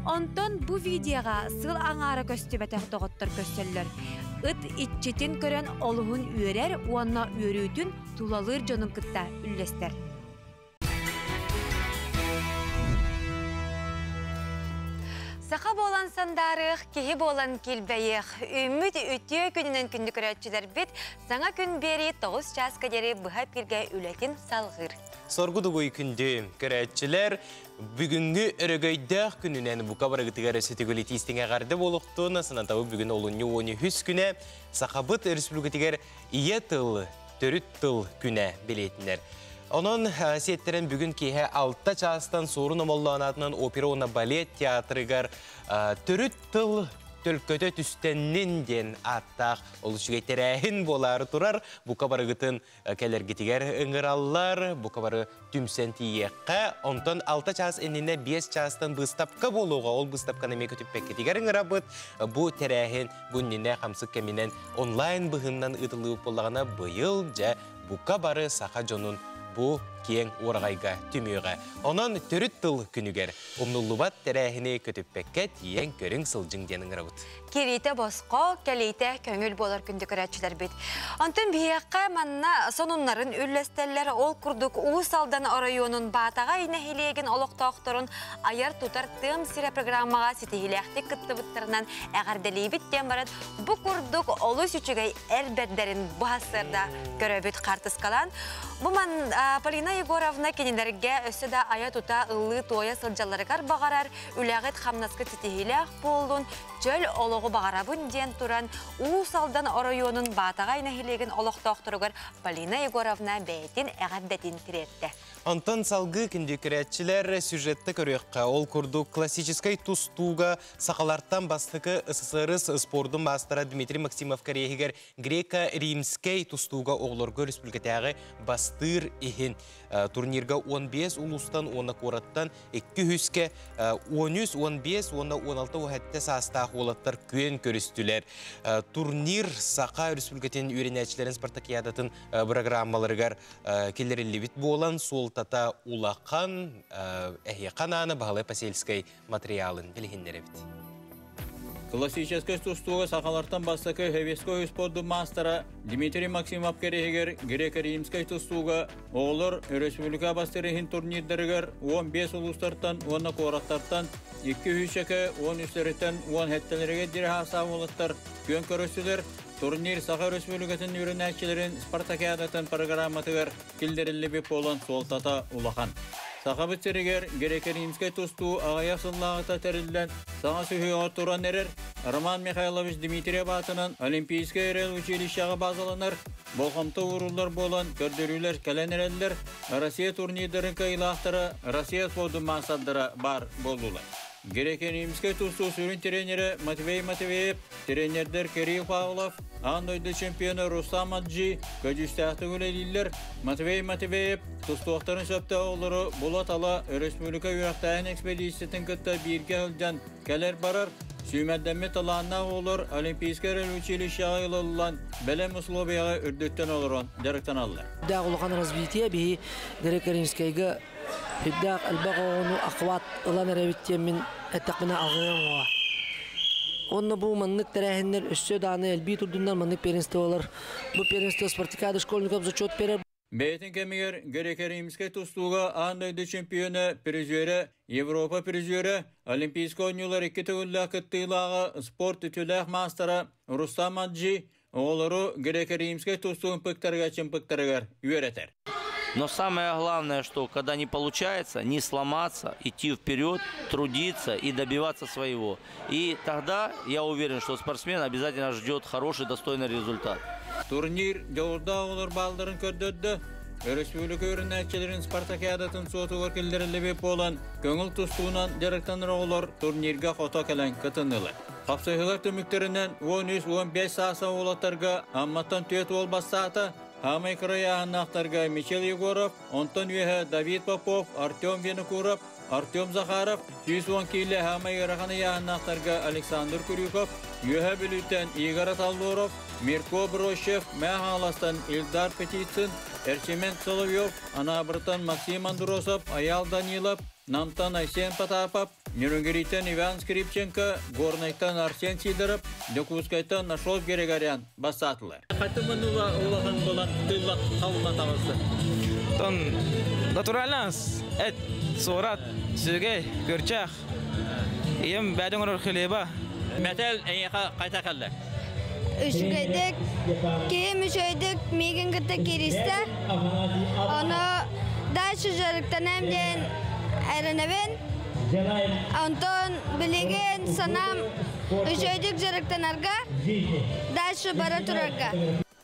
Онтон бұ видеоға сыл аңары көсті бәтәқ тоғыттыр көстелілер. Ыт итчетін көрен олығын үйерер, онна үйерүйдін тулалыр жонын кытта үллестер. Сақа болан сандарық, кеге болан келбәйіқ. Үміт үтіе күнінен күнді көрәтчілер бет, саңа күн бері 9 час кәдері бұға бірге үләтін салғыр. Соргудугуй күнді көрәтчілер бүгінгі өрігөйдәқ күнінен бұқа барығытығар өсетігілі тейстіңе ғарды болуқтуына санатауы бүгін олуны 13 күні Сақабыт республикатығар ие тыл, төріт тыл күні білетінер. Onun siyetlerin bugün kihe 6 çağıstan sorun omollanatının opera ona balet teatrıgar törüt tıl tölkötö tüstennin den attaq oluşuga terehin boları turar. Bu kabarı gıtın keler gitiger ıngırallar, bu kabarı tümsen tiyekka. Ondan 6 çağıs enine 5 çağıstan bыстapka boluğa, ol bыстapkana me kötüp pekketiger ıngırabıt. Bu terehin günnine kamsık keminen online bıhından ıtılıp olağına bıyılca bu kabarı Sakajonun bu keng orgayga tümüge. Onun törüt tıl günüger. Umnullubat terehini kötüppekke tiyen körün sılcın denin rabut. Kerite bosqo, kelite köngül bolar kündü körətçiler bit. Antın biyaqqa manna sonunların üllestelleri ol kurduk Uğusaldan Orayonun batağa inehilegen oloqtaqtorun ayar tutar tım sire programmağa sitihilektik kıttıbıtlarından əğardeliyibit den barat. Bu kurduk olus üçügey elbetlerin bu hasırda göröbüt kartız kalan. Bu man Polina Yegorovna kendilerge ösü de aya tuta ıllı toya sılcalarıgar bağarar. Üləğit xamnaskı sitihilek boldun. Çöl oloğu bağarabın den turan Uğusaldan Orayonun batağa inehilegen oloqtaqtorugar Polina Yegorovna beytin əğaddetin tiretti. Антон салгы күнді көрәтчілер сюжетті көрекқа. Ол күрді классическай тустуға сақаларттан бастықы СССР спордың мастера Дмитрий Максимов Корейгер грека-римскай тустуға оғылырғы республикатағы бастыр ехін. Турнирга 15 улустан, оны кораттан 200-ке 13-15, оны 16 уәтті састақ олаттар күйен көрістілер. Турнир Сақа Республикатын үйренәчілерін спартакиадатын программаларығар келерілі бит болан, сол тата улақан, әйеқананы бағалай поселскай материалын білгендері бит. Классический стустуга сақалартан бастықы Хевесской спорду мастера Дмитрий Максимов керегер греко-римской тустуга олар республика бастырыхин турнирдерігер 15 улустартан, 10 кораттартан, 200-ке 10 үстереттен 10 хеттелерге дирі хасау олаттар көн көрістілер. Турнир Сақа Республикатын үйренәкчілерін спартакиадатын программатығыр келдерілі беп болан солтата улақан. Сақа біттерігер греко-римской тусту ағаяқ сыллағыта тәрілден саңа сүйеғар туран әрер Роман Михайлович Дмитрий Батынан Олимпийское РЛ училищаға базаланыр, болғамты ұрулар болан көрдірулер кәләнерелдер, Россия турнирдерін кайлақтары Россия спорду мақсаддары бар болулар. Греко-римской тусту сүрін тренері Матвей Матвеев, тренердер Кирилл Павлов, андойды чемпионы Рустам Аджи, көдүстәқті өлелілер Матвей Матвеев, тустуақтарын сөпті олары Болат Ала Республика үйақтайын экспедициятын күтті бірге үлден кәлер барар, сүймәддәмі таланна олар Олимпийское училище айлылылан бәлем условияға үрдіттен олырын дәріктен алылар. Дағылған развитие бейі греко-римскайға Биддақ әлбәғауыну ақват ұлан әрәбеттен мен әттіқміне ағыған оға. Онны бұл маннық тәрәхінлер өссө даны әлбей тұрдыңнан маннық перенсті олар. Бұл перенсті спартакиада школьников зачет берер. Бәйтін кәмегер греко-римской тустуға андайды чемпионы призері, Европа призері, Олимпийский ойнулар 2 төгілі күттілағы спорт үтіләқ мастера Рустам Аджи олары греко-римской тустуғын пықтарға чемпықтарығар үйеретер. Но самое главное, что когда не получается, не сломаться, идти вперед, трудиться и добиваться своего. И тогда я уверен, что спортсмен обязательно ждет хороший, достойный результат. Турнир Дёрда олар балдарын көрдөдді. Республика өрінәкчелерін спартакиадатын суатуғар келдерілі болан, көңіл тұстуынан дәріктаныр олар турнирға қота кәлін кытынылы. Қапсайғылар төміктерінен 13-15 саса олаттарға амматтан түйет ол бассаты, Хамай краяғаннақтарға Мичел Егоров, Антон Веха, Давид Попов, Артем Венекуров, Артем Захаров, 110 келі Хамай краяғаннақтарға Александр Курюков, Юха Білютен Игорь Талдоров, Мирко Брощев, Мәғаластан Ильдар Петицин, Эрчемент Соловьев, Анабртан Максим Андросов, Аял Данилов, Намтан Айсен Потапов, Нюрнгеритен Иван Скрипченко, Горнайтан Арсен Сидоров, Декускайтан Нашлов Григорян басатылы. Қатымын ұлағын болан тыллақ қауылан тағысы. Тон натураланс, әт, сорат, сөге, көрчақ. Ем бәдің ұрыр хилеба. Мәтәл әйеқа қайта қалды. Үшгедік, кейім үшөйдік, меген күтті керісті. Оны дайшы жарықтан әмден әрінөвен. Антон білеген санам үшөйдік жарықтан арға, дайшы бара тұрарға.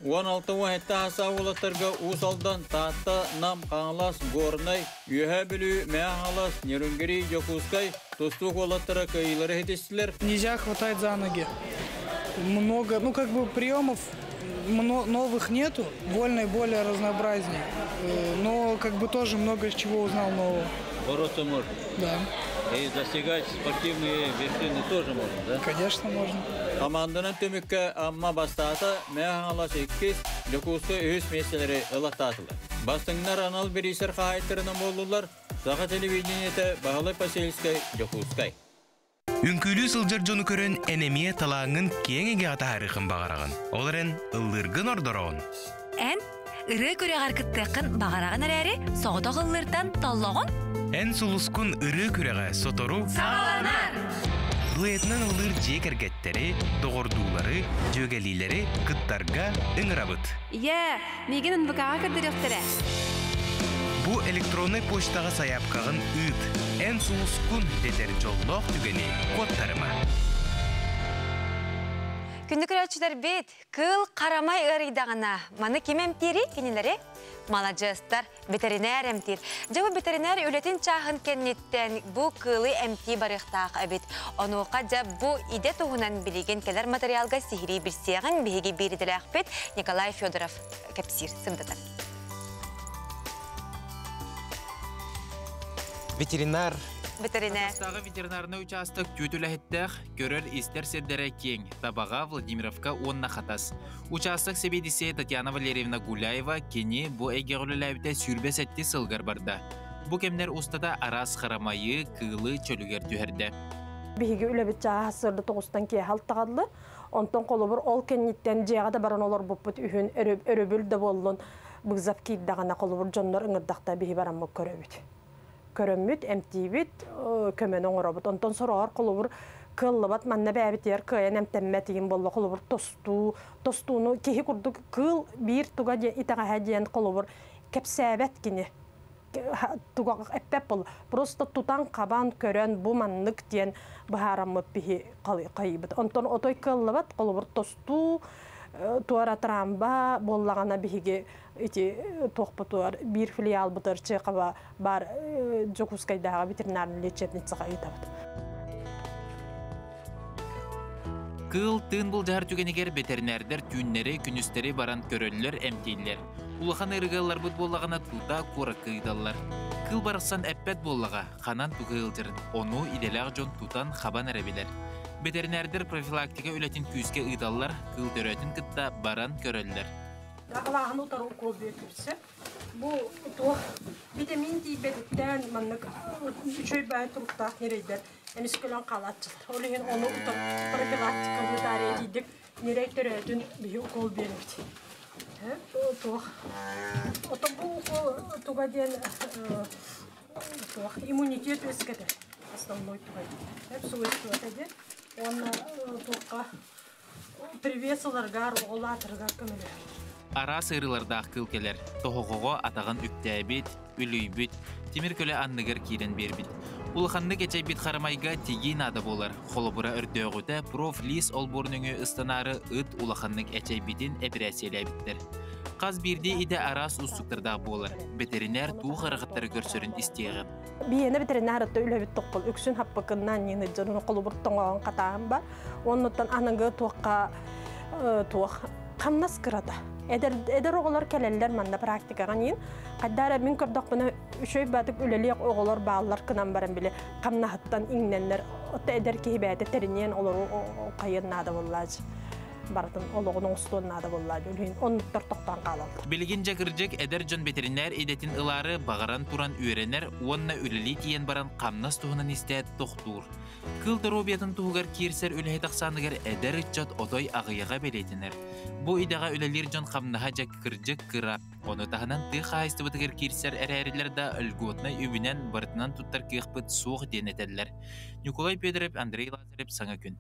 16 уақытта аса олаттарға ұсалдан таатта нам қаңылас горнай, үйе білі мәғалас, Нерүнгери, Жокускай, тостуқ олаттара кайылары хетестілер. Нельзя хватать за ноги. Много, приемов новых нету, вольной более разнообразнее, но тоже много чего узнал нового. Бороться можно? Да. И достигать спортивные вершины тоже можно, да? Конечно, можно. Команданын төмікке амма бастата мәғалас 2 Жокуска өз меселері ылаттатылы. Бастыңнар анал берисер қағайттырынан болулар, Сақа телевидениеті бағалы поселскай Жокускай. Үнкүлүү сылжар жону көрөн энемие талаңын кеңеге атаарыхын багарагын. Оларын ыллыргын ордороон. Эн ыры көрөгар кыттыкын багарагын әрәре соғыта ыллырдан таллогон. Эн сулускун ыры көрөгө сотору сагаланар. Дуэтнан ыллыр жекергеттери, догордуулары, жөгелилери кыттарга ыңырабыт. Меген НВК-га кырдырыктыра. Бу электронный почтага саяпкагын үт. Эн сулускун детер жоллоқ түгені коттарыма. Күнді көрәтшілер бет, кыл қарамай ұридағына. Маны кемем тері, кенелері? Малажыстар, ветеринар әмтір. Жабы ветеринар өлетін чағын кеннеттен бұ кылы әмті барықтақ әбет. Оны оқаджа бұ иде тұғынан білеген келер материалға сихири бірсеғін бейге береділі ақпет Николай Федоров кәпсір сымдатар. Ветеринар. Тағы ветеринарны участок түйтіләхеттәқ көрер істер сердері кең. Табаға Владимировка онна қатас. Участок себедісе Татьяна Валерьевна Гуляева кені бұ әйгеғіліләбіте сүрбе сәтті сылғар барды. Бұ кемдер ұстада арас қарамайы, кылы чөлігер түйерді. Биһиги үлебит жаа сырды тоғыстан кие халтағадылы. Онтон қолыбыр ол кенниттен жеға да баран олар бұппыт үйін өрөбіл де болын. Бұғзап кейддағана қолыбыр жонлар ұңырдақта биһи баран мұқ көрөбіт. Көрөммүт, әмтейбіт, көмен оңырабыт. Онтон сұрағар қолыбыр кыллыбат манна бәбит ер кыян әмтәммәтігін болы қолыбыр тостуыны кейі күрдік кыл бір туға итаға әдейін қолыбыр кәпсәбәт кені туға әппәп болы. Просто тутан қабан көрен бұ маннық дейін бұхарамы бігі қайыбыт. Онтон отой кыллыбат қолыбыр тосту туара трамба боллағана бігі тоқпы туар бір филиал бұтыр чеқаба бар Жокускайдағы ветеринарный лечебницаға етабыт. Кыл тын бұл жар түгенегер ветеринардер түйіннері күністері баран көрөлілер әмтейлер. Улахан ырығалар бұд болағана тута қора кыйдалар. Кыл барықсан әппәт болаға қанан туғылдырын, оны иделақ жон тутан қабан әрәбелер. Ветеринардер профилактика өлетін күйіске ыйдалар, кыл төретін кытта баран көрөлілер. Ағылағын ұтар укол бөтірсі. Бұл витамин дейбедіктен маннық үшөй бәй тұрықтақ нерейдер. Әміз көлін қалатчылар. Олеген оны ұтар профилактика ұтары дейдік нерей түретін бей укол беріпті. Ота бұл укол тұға ден иммунитет өскеді. Основной тұға ден. Суыз өтеді. Оны тұққа привесыларға, оғылатырға көмілер. Ара сырылардақ кылкелер, тоғоғоға атаған үктәбет, үлүйбет, темір көлі анныгар кейден бербет. Улықанны кечай бет қарамайға тегей нады болар. Холыбыра үрдіғуді профлис олборныңы ұстанары ұт улықаннык әчай бетін әпірәселі әбіттер. Қаз бірде иде арас ұстықтырдағы болар. Ветеринар туғы арақыттары көрсөрін істеғін. Бейені ветеринар ұтты үләбет тоқпыл. Үксін хаппықыннан ені жырыны қолыбыр тоңағын қатағын бар. Оныттан аныңғы туақ қамнас кырада. Эдер оғылар кәлелер манна практикаға нейін. Қаддары мен көрдіқ бұны үшөй бәдік үлелек оғылар бағылар кынан баран біле қамнағыттан иңненлер. Отта эдер кейі бәді тәрінен олар қайын нады боллажы. Бардын олығының ұстуын нады боллажы. Оныттар тоқтан қалалды. Білген жақыржек әдер жон ветеринар едетін ылары бағаран туран үйренер, онына үлелей тиен баран қамнас туғынан істәді тоқтуыр. Кыл дробиятын туғығар кирсер үләй тақсанығар әдер үтчат отой ағыяға белетінер. Бұ идаға үлелер жон қамнаға жак кіржік кыра. Оны тағынан тұй қайысты бұтығар кирсер әрәрілер да үлготына үбінен бартынан тұттар кеқпіт суық денетелер. Николай Педрев, Андрей Лазарев, Саңа күн.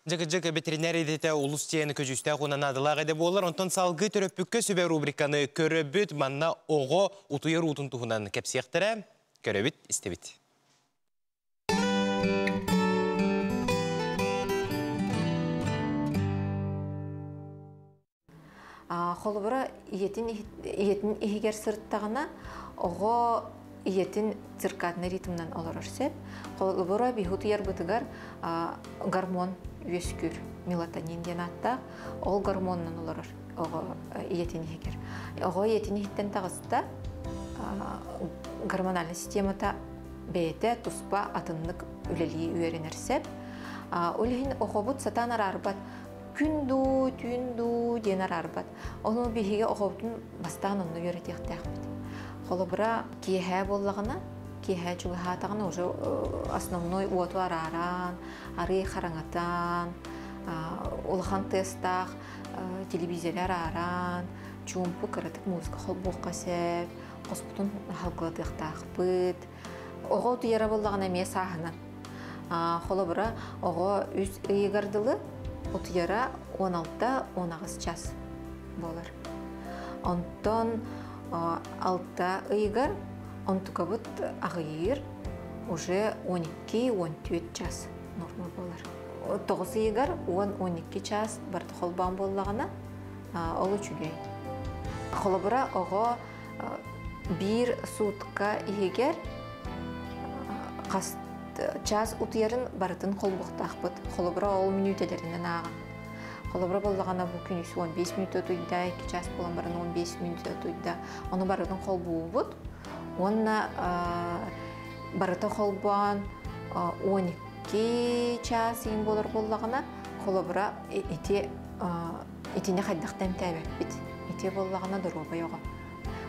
Жығы ветеринар едеті улус тиені көжісті қонан адылағы де болар. Онтан салғы түріппікке сөбе рубриканы көрөбіт манна оғы ұтуер ұтын тұғынан кәпсияқтыры. Көрөбіт, істебіт. Холыбыра иетін ихигер сырттағына оғы иетін циркадный ритмнан олар өрсеп. Холыбыра бихут ер бұтығар гормон өскүр, мелатонин ден аттақ, ол гормоннан олар оғы иетін ихигер. Оғы иетін ихиттен тағысында гормональный системата бәйті тұспа атынлық үлелі үйерінерсеп. Өлігін оғы бұт сатан арарбат күнду, түнду ден арарбат. Оны бейхеге оғы бұтын бастаған оны үйеретектәқпет. Холыбыра кейхә боллағына, кейхә чүгі хатағына уже основной уату араран, ары қараңатан, улахан тестақ, телевизиялар аран, чумпы кіратық музыка қол болқа сәп, қоспытын халқылатықтақпыт. Оғы ұтыера боллағына ме сағынан. Холыбыра оғы үз ұйығардылы ұтыера 16-19 час болар. Онтон алта ыйгар, он тукабыт ағыйыр уже 12-14 час норма болар. 9 ыйгар 10-12 час барды холбан боллағына олы чүгей. Холыбыра оғы bir сутка ыйгар час утыярын барытын холбуқтақпыт. Холыбыра ол минуtelerinden ағын. Холыбыра боллағана бұл күнісі 15 минут өтуйда, 2 час болан барын 15 минут өтуйда. Оны барыдың қол бұғы бұд. Онына барыта холбуан 12 час ин болар боллагына холобра итине хайдактан тәбәк бит. Ите боллагына дорога йога.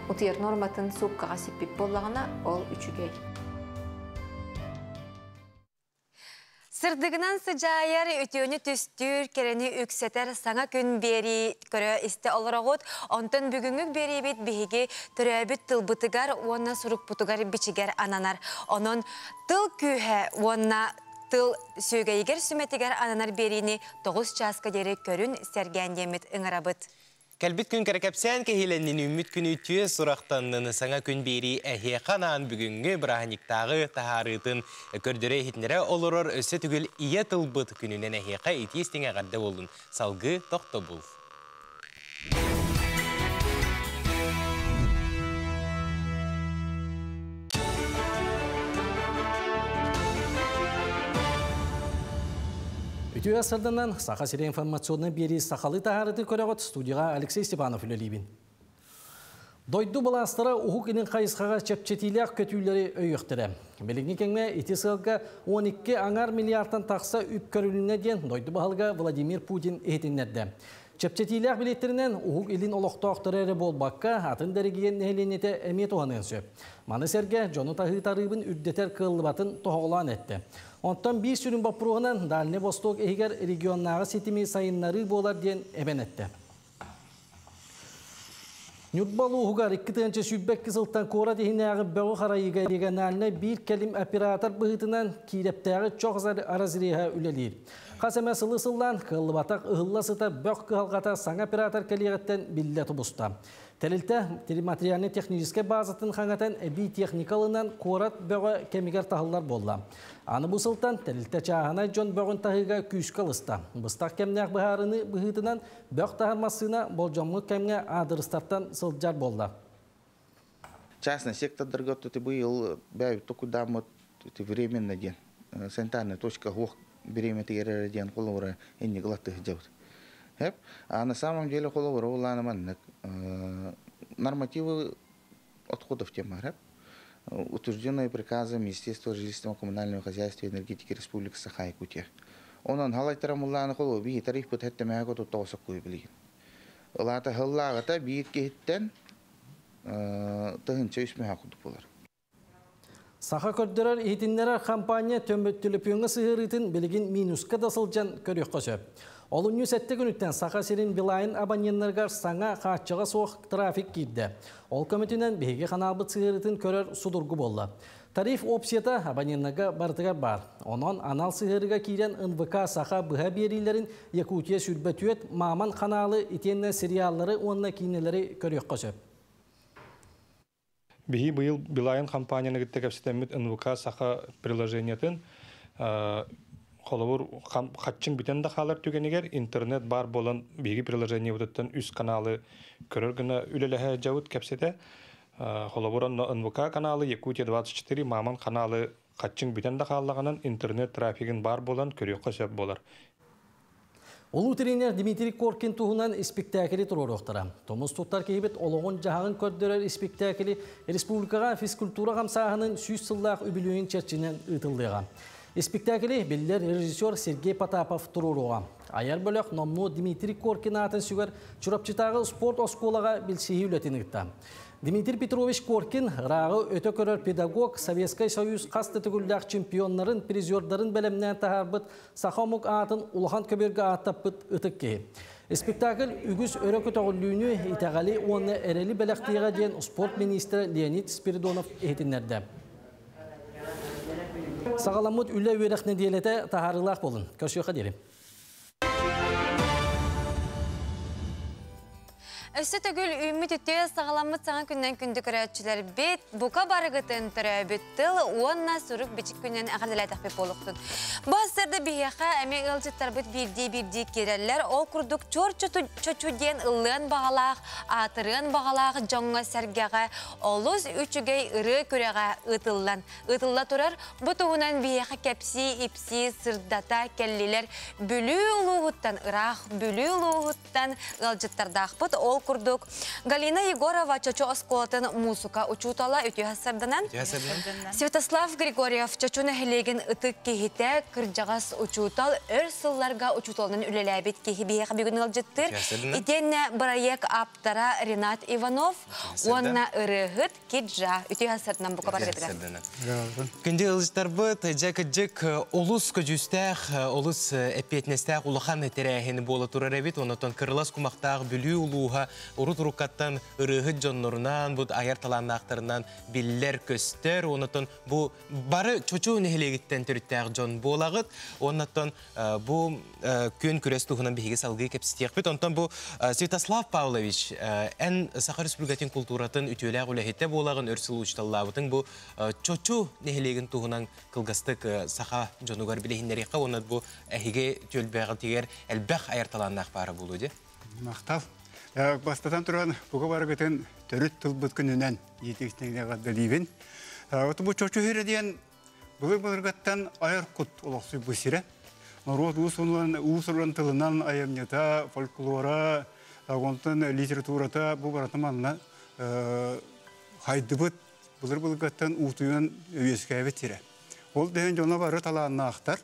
Утер норматын суккага сипип боллагына ол 3-гей. Сырдыгынан сыжайар өтөөнү түстүр керени үксетер саңа күн бери көрө исте олорогут онтон бүгүнгүк бери бит биһиги төрөбүт тылбытыгар уонна сурук бутугар бичигер ананар онон тыл күүһэ уонна тыл сөөгейгер сүметигер ананар берини 9 часка дери көрүн сергендемит ыңарабыт. Кәлбит күн кәрәкәпсән кәһиленнен үміт күні түйе сұрақтаннын саңа күн бері әхе қанан бүгінгі бірахниктағы тахарытын көрдірі хитнері олырыр өсі түгіл ие тылбыт күнінен әхеқа етестіңе ғарды болын. Салғы тоқты бұл. Ütüе сырдынан сақа сире информационны бері сақалы тахарыты көріғыт студияға Алексей Степанов үлелейбін. Дойду баластары ұхук інің қайысқаға чепчетилек көтүйлері өйіқтірі. Белігіне кеңме ити сылға 12 аңар миллиардтан тақса үп көріліне ден дойду бағылға Владимир Путин ехетінерді. Чепчетилек билеттерінен ұхук илін олықтақтырары болбаққа атын дәрігеген нәйленеті әмет оғанын сөп. Маны сәрге жону тағытарыбын үрдетер қылыбатын тоғылан әтті. Онтан bir sürün бапруғынан Дальний Восток егер регионнағы сетімі сайынлары болар ден әбен әтті. Нютбалу ұғығар 2-тінші сүббәк кызылтан қора дегенәғы бәғі қарайыға дегенәліне бір кәлім оператор бұғытынан кейлептәғы чоқ аразыреға үлелер. Қасәмә сылы-сылдан қылыбатақ ұғыласыта бәқ қығалғата саң оператор кәлегеттен білді тұбыста. Тәлілті материалны техническе базатын қаңатан әбей техникалынан қорат бәғі кәмігер тағылар болды. Аны бұсылтан тәлілті чағына жон бәғін тағыға күйіс қалысты. Бұстақ кәмнәқ бұхарыны бұғытынан бәқ тағырмасына болжамғы кәмге адырыстартан сылджар болды. Частный сектордарға тұты бұйыл бәй токудамы временно ден. Санитарная точка ғоқ береметі ерері ден қолуыра әнне ғылатты жауды. А на самом деле қолуыра оланы маннық. Нормативы отходов тема, утвержденные приказом Министерства жилищного коммунального хозяйства и энергетики Республики Саха-Якутия. Онан халайтарам улланы қолу бейі тарих бұт әттімәгі тұттаусы қой білген. Олата ғыллағыта бейіт кейттен тұхынша үсмеға құды болар. Саха көрдірер етінлері компания төмбөттіліпіңі сығырытын білген минусқа дасылжан көрек қосып. Олын сәтті күніттен Саха Сирин Билайын абоненлерге саңа қақчыға соқ трафик кейді. Ол көмітінен бейге қаналбыт сығырытын көрер судырғы болды. Тариф опсията абоненлерге бардыға бар. Онын анал сығырыға кейден НВК Саха бұға берилерін Якутия сүрбәтует маман қаналы итенне сериаллары онына кейнелері көрек қосып. Бейі бұйыл Билайын компанияны кітті кәпсетемет НВК Саха приложениятын Холовур хатчын битен да халар түгенегер интернет бар болан биги приложение өтөттөн үс каналы көрөргүнө үлелеhe жабыт кепсете холовур НВК каналы Якутия 24 маман каналы хатчын битен да халлаганын интернет трафигин бар болан көрөк көсөп болар. Улуу тренер Дмитрий Коркин туһунан спектакли туророхтара. Томус туттар кейбет ологон жагын көрдөрөр спектакли республикага физкультура камсагынын 100 сыллак үбүлүүнүн чечинен ытылдыга. Спектакли билдер режиссер Сергей Потапов туруруга. Аяр бөлөк номну Дмитрий Коркин атын сүгөр чурапчытагы спорт осколага билсии үлетинигта. Дмитрий Петрович Коркин рагы өтө көрөр педагог, Советский Союз касты түгүлдак чемпионнарын, призердарын белемнен тахарбыт, Сахамук атын улахан көбөргө аттаппыт ытыкки. Спектакль үгүз өрөкө тогулүүнү итагали оны эрели белектига ден спорт министри Леонид Спиридонов этиннерде. Сағаламыд үлі өріқні делеті тахарылақ болын. Көшіуға дерім. Өсі түгіл үміт үтте сағаламыд саңа күннен күнді көрәтшілер бет, бұқа барығытын түрі бүттіл, онна сұрық бічік күннен әғадылай тақпеп болуқтын. Бастырды бейеқа әме ұлжыттар бұт бірдей керелер, ол күрдік чор-чөчуден ұлын бағалақ, атырын бағалақ жоңға сәргеға, олыз үчігей ұры көреға ұтыллан. Ұтылла тұрар, бұт оғынан бейеқа кәпси, ипси, сырдата, кәллелер бүлі ұлығыттан, ұрақ бүлі ұлығыттан ұлжыттардақ бұт, ол курдук. Галина Егорова чочу осколатын музыка учутала үтühässärдänän. Святослав Григорьев чочуны хелеген ытык кехите кыржагас учутал өр сылларга учуталнын үлеләбит кехибие бүгүн алжыттыр. Итенне проект аптара Ренат Иванов, онна ырыгыт киджа үтühässärдänän бу кабар кеткен. Күнде ылжытарбы тыжак улус көжүстәх, улус эпетнестәх улахан терәһен болы турар эбит, онотон кырлас кумактагы бүлүү улууга урут уруккаттан ырыгыт жоннорунан, бу аяр талаанактарынан биллер көстөр, онотон бу бары чочу нехелегиттен төрүттәк жон болагыт, онотон бу күн күрес туһунан биһиге салгы кепстиякбит, онтон бу Святослав Павлович эн Саха Республикатын культуратын үтүләк үләһетте болагын өрсүл учталлабытын бу чочу нехелеген туһунан кылгастык Саха жонугар билехиннерекка, онот бу әһиге төлбәгы тигер әлбәх аярталаннак бары булу ди. Мактал. Бастатан туран буга бары кетен төрүт тылбыт күнүнөн етектеңдеге дилибин. Оты бу чочу херден булыргаттан аяр кут олоксу бусире. Народ усулан тылынан аямнята, фольклора, агонтан литературата бу баратаманна хайдыбыт булыргаттан утуян өйескәбет тире. Ол деген жона бары талаанна актар.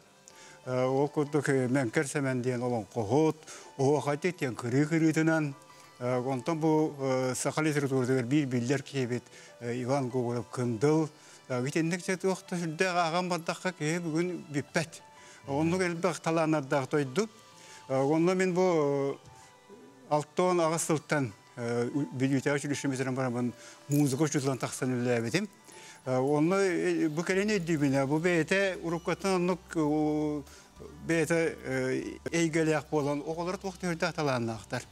Ол курдук мен керсемен деген олон кохот, о хатет тен кыры-кырытынан, онтон бу Саха литературада бир биллер кебет Иван Гоголев кындыл, витендик жет окта сүлдө аган бардакка ке бүгүн биппет. Онну элбек талаанардаг тойду. Онно мен бу Алтон агастылтан билүүтө училищемизден барамын музыка учутлан таксан үлебетим. Онно бу келене дибине бу бете уруккаттан нук бете эйгелек болон оголор токтөрдө талааннактар.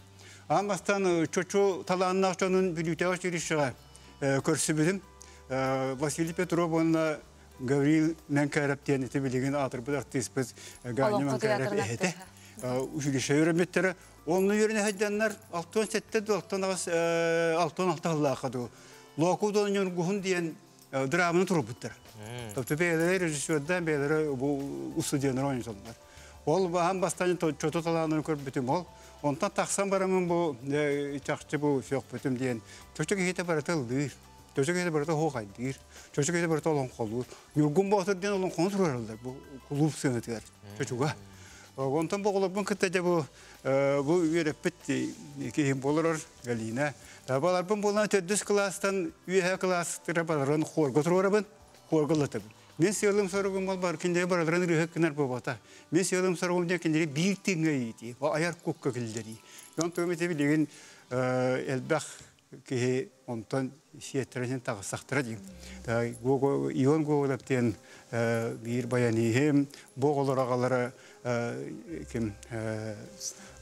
Амастан чочу талааннактанын билүүтө училищеге көрсүбүдүм. Василий Петров онна Гаврил Менкараптен ете билеген атырбы артистпыз Гани Менкарап эхете. Училище өрөметтері. Онны өріне хайданнар алтон сеттеді, алтон алтағылақаду. Локудон юнгухун дейін драманы тұрып бұттыр. Тобто бейлері режиссерден бейлері ұсудияныр ойынсондар. Ол бағам бастан чоту таланын көріп бүтім ол. Онтан тақсан барамын бұл чақчы бұл сөк бүтім дейін. Чөчі кейті бараты ұлдыр. Чөчі кейті бараты хоқайдыр. Чөчі кейті бараты олың қолуыр. Юргун бағытыр дейін олың қоны тұрарылдар. Бұл клуб сыңытығар. Чөчіға. Онтан бұғылыбын күттәде бұл үйереппет кейім болырыр Галина. Баларбын болған 4 класстан үйе класстыра баларын қорғы тұрарабын, қорғылатабын. Мен сыйлым сұрығым ол бар, кендері барадырын үрі кінар болбата. Мен сыйлым сұрығым ден кендері бір теңге ейті, аяр көкке келдері. Yon төмете білеген әлбәқ кейі онтан сиеттерінен тағысақтыра дейм. Ион Гоголевтен бір баянейім, боғылыр ағалары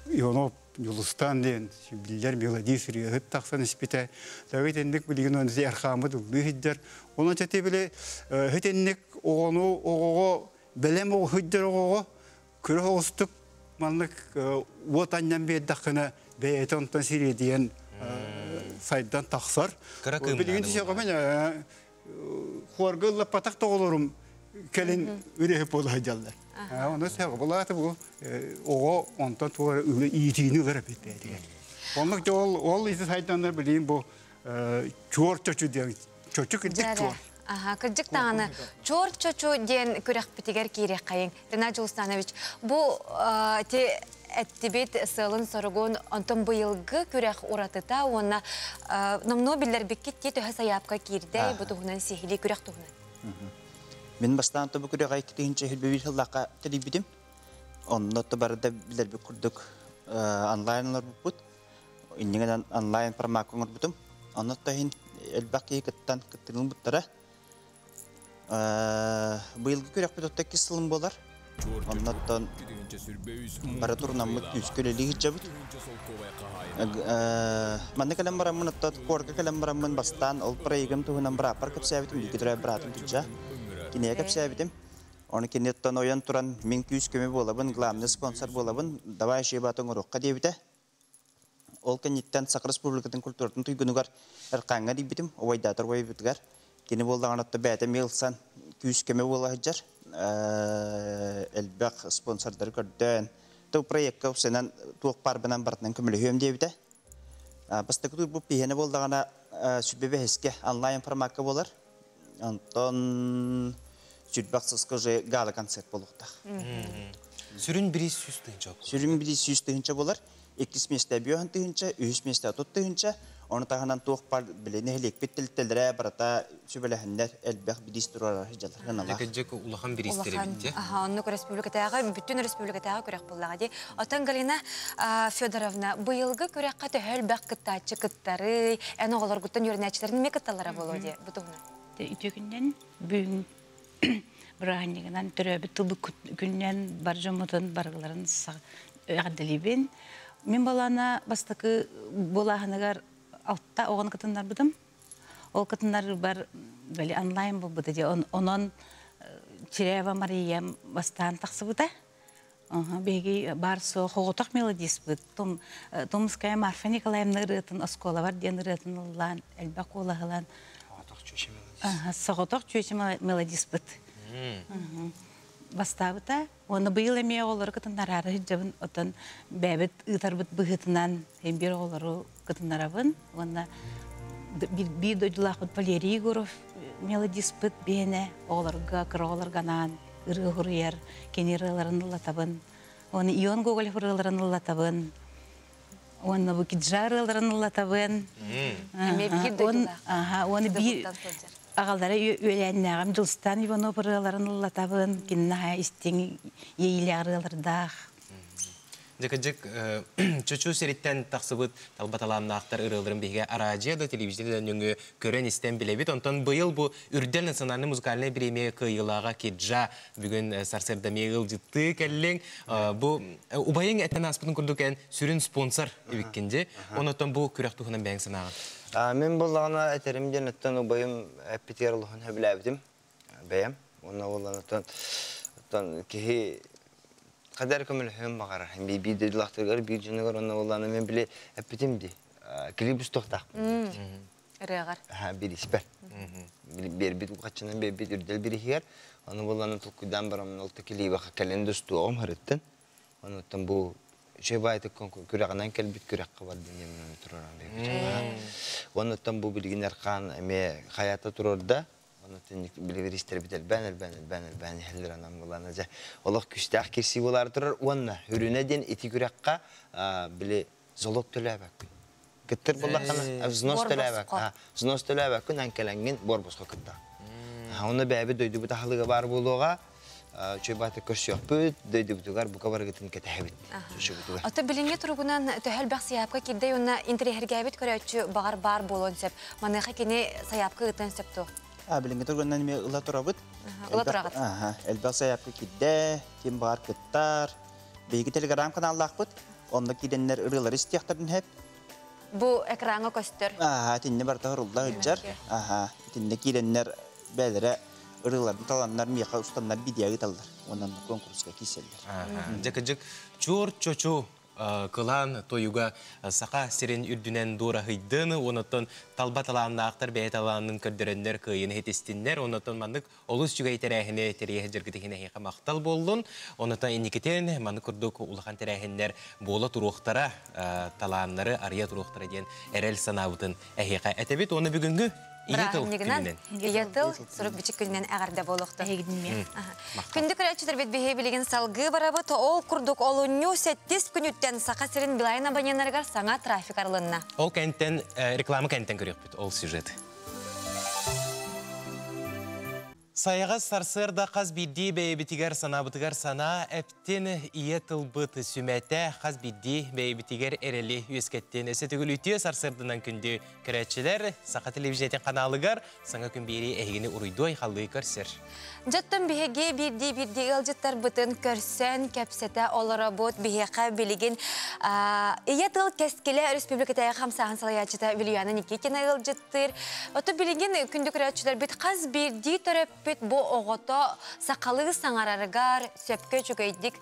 Ионов Юлыстан дейін, білдер мелодия сүрі ғып тақсан іспеті. Тәуетендік білеген онысы әрқамы дұлды хиддер. Оның чәте біле хетендік оғығы білем оғы хиддер оғығы көрі оғыстық малнық отаннан бейдаққына бәйеті онтан сирі дейін сайдан тақсар. Білеген тесе қомен қуарғылы патақ тоғылырым кәлін үрехіп болу хайдалдар. Оны сәғы болаты бұл оғы онтан туғары үлі иетейіні ғырып етті. Онлық ол есі сайдандар білейін бұл чор чочу дейін. Чочу кілдік чор. Кырдык тағаны чор чочу дейін көрек бітігер кейрек қайын. Ренат Жылустанович, бұл әттібет сылын сұрығын онтан бұйылғы көрек ұратыта, оны намно білдер беккетте төхі саяпқа кейрдей бұтығынан сехілі көрек тұғынан. Мен бастан тобы көрек айкетігінші хілбевіл хыллаққа тілі бідім. Онны тобарыда білдер бек күрдік онлайнлар бұд. Иннеген онлайн пармақыңыр бұдым. Онны тахин әлбақ кейкеттен кіттігін бұттары. Бұйылғы көрек бұд сылым болар. Оннаттан бара турнамыт үскөлелі хиджабыт. Манны кәлем барамын, қорғы кәлем барамын бастан ол проегім тұғынан бірапар көпсәбітім, екі түрі біратым күджа. Кинея көпсәбітім. Оны кенеттен ойан туран мен күйіз көмі болабын, главный спонсор болабын, давай жебатын ұрыққа дебіті. Ол кенеттен Саха Республикатын культуратын тұйгынығар әрқаңға дебітім, ойдатыр ой бүтігер. Кені болдаған отты бәті мейлсан күйіз көмі бола жар. Әлбәқ спонсордар көрден. Тұу проектқа ұсынан туық барбынан бартынан көмілі өйім дебіті. Бастакы тур бу пиһене болдагана сүббебе хеске онлайн форматка болар. Антон сүрбаксызкы же гала концерт болукта. Сүрүн 100 тыгынча. Сүрүн 100 тыгынча болар. 2 месте бүйөн тыгынча, 3 месте тот тыгынча. Оны тағынан тоқ бар білені хелек беттілтілдірі барата сөбеләхіндер әлбәқ бидистұрар жаларғаналар. Дәкәджек улахан биристері бітті? Онны республикатағы, бүтін республикатағы көрек болдаға де. Отан Галина Федоровна, бұйылғы көрекқа төхәл бәқ кыттачы кыттары, ән оғылар күттен өрінәчілерін ме кытталара болу де бұтығына? Үтігінен бүгін бірағанегінен түрәбі тұлбы күннен бар жомытын барғыларын ғадделебен. Мен балана бастықы болағынығар алтта оған кытындар бұдым. Ол кытындар бар бәлі онлайн бұл бұды де. Онын Черева Мария бастан тақсы бұда. Беги бар со хоғытақ мелодис бұд. Томская Марфа Николаевна ұрытын оскола бар ден ұрытын ұлан, әлбәқ олағылан. Соғытақ чөйші мелодис бұд. Бастабыта, оны быйыл әме олары кытындар ары жабын отын бәбіт ұтар бұд бұғытынан әмбер олары кытындарабын. Оны бір дөйділақ бұд Валерий Егоров мелодис бұд бәне оларға, кырғаларғанан, ұры-ғырыяр, кенерілерін ұлатабын. Оны Ион Гоголь ғырыларын ұлатабын. Оны бұкиджа ғырыларын ұлатабын. Оны бір ағалдары өләннәғым жылстан Иванов ұрыларын ұлатабын, кенна істен ейлі ағырылырдақ. Декаджик чучу сериттен тақсыбыт талбаталамна ақтар ырылдырын бейге аражияда телевизиядан өңі көрен істен білебет. Онтан бұйыл бұл үрдел национальный музыкальный премия кыйылаға кеджа бүгін сарсерда мейгіл жытты кәлің. Убайың әттен аспытын күрдікен сүрін спонсор өбіккенде. Онытан бұл күрек тұхынан бәң санағын. Мен болағына әтерімден өттен ұбайым әппетер ұлығын өбіләбдім. Бәйім. Онна болағына кеге Қадар көмілі хөм бағар. Bir dedilақтырғар, bir жынығар, онна оланы мен біле әппетімді. Клибус тоқтақ. Рығар. Bir іспер. Bir bit uqatçının bir bit ürdel bir ihiyar. Onu bolağını tulkudan baramın olta keliyi baqa kalende üstüğüm harıttın. Onu ötten bu şey bayatı küreğinden kelbit küreği var dünyamın tururan. Onu ötten bu bilgin erkan hayata tururda. Onu bilir ister biter ben heller anam bulanacak. Allah küste akirsi bular durur. Onu hürüneden eti kürekka bile zolok tölebek. Gittir bulakana znos tölebek. Znos tölebek kun ankelengin borbosqa kıtta. Onu bäbi döydü bu tahalıga var buluğa. Çöbatı köşüyor büt döydü butugar bu kabar gitin ketehbit. Ata bilinge turugunan töhel baq sayapka kidde ona interhergabit köröçü bağar bar bolon sep. Manaxa kene sayapka gıtan septo. Bilinge turgundan me ıla turabıt. Ila turagıt. Elbaq sayapka kidde, kim bağır kıttar. Beygi telegram kanallar bıt. Onda gidenler ırılar istiyaktarın hep. Bu ekrana göster. Tinne barta hırılda hıccar. Tinne gidenler belere ırılarını talanlar, miyaqa ustanlar bidiyağı talar. Ondan konkurska keseller. Jakajak çor çoço kılan toyuga saqa siren ürdünen dora hıydığını, onatın talbat alanına aktar beyet alanının kördürenler kıyını hetestinler, onatın mandık olus juga iterahine teriye jirgitihine heqa maqtal bollun, onatın eniketen mandık kurduk ulakan terahinler bola turuqtara talanları, arıya turuqtara diyen erel sanavıtın heqa etebet, onu bugünkü Iyatıl surup biçik gününden ağırda boluqtu. Kündük rəçüdür bet behe bilgin salgı barabı ol kurduk olunyu 7 günütten saqa sirin bilayına banyanlargar sana trafik aralığına. Ol kentten, reklamı kentten görüyoruz ol süjeti. Sayağız sarsırda qaz biddi beybitiger sana əptin iya tılbıt sümete qaz biddi beybitiger ereli üyesketten esetігіл ütüye sarsırdınan kündü körətçiler saqa televiziyaten kanalıgar sana gün beri ehgini uruydu ayxallığı körser. Jattan bihege birdi ılcıttar bıtın körsen kəpsete olara bot biheqa biligin iya tıl keskile Respublikataya xamsağın salayatçıda Vilyana Nikitina ılcıttır. Oto biligin kündü körətçiler bit qaz birdi töröp төрөппүт бу огото сакалы саңарарыгар сөпкө чөгөйдик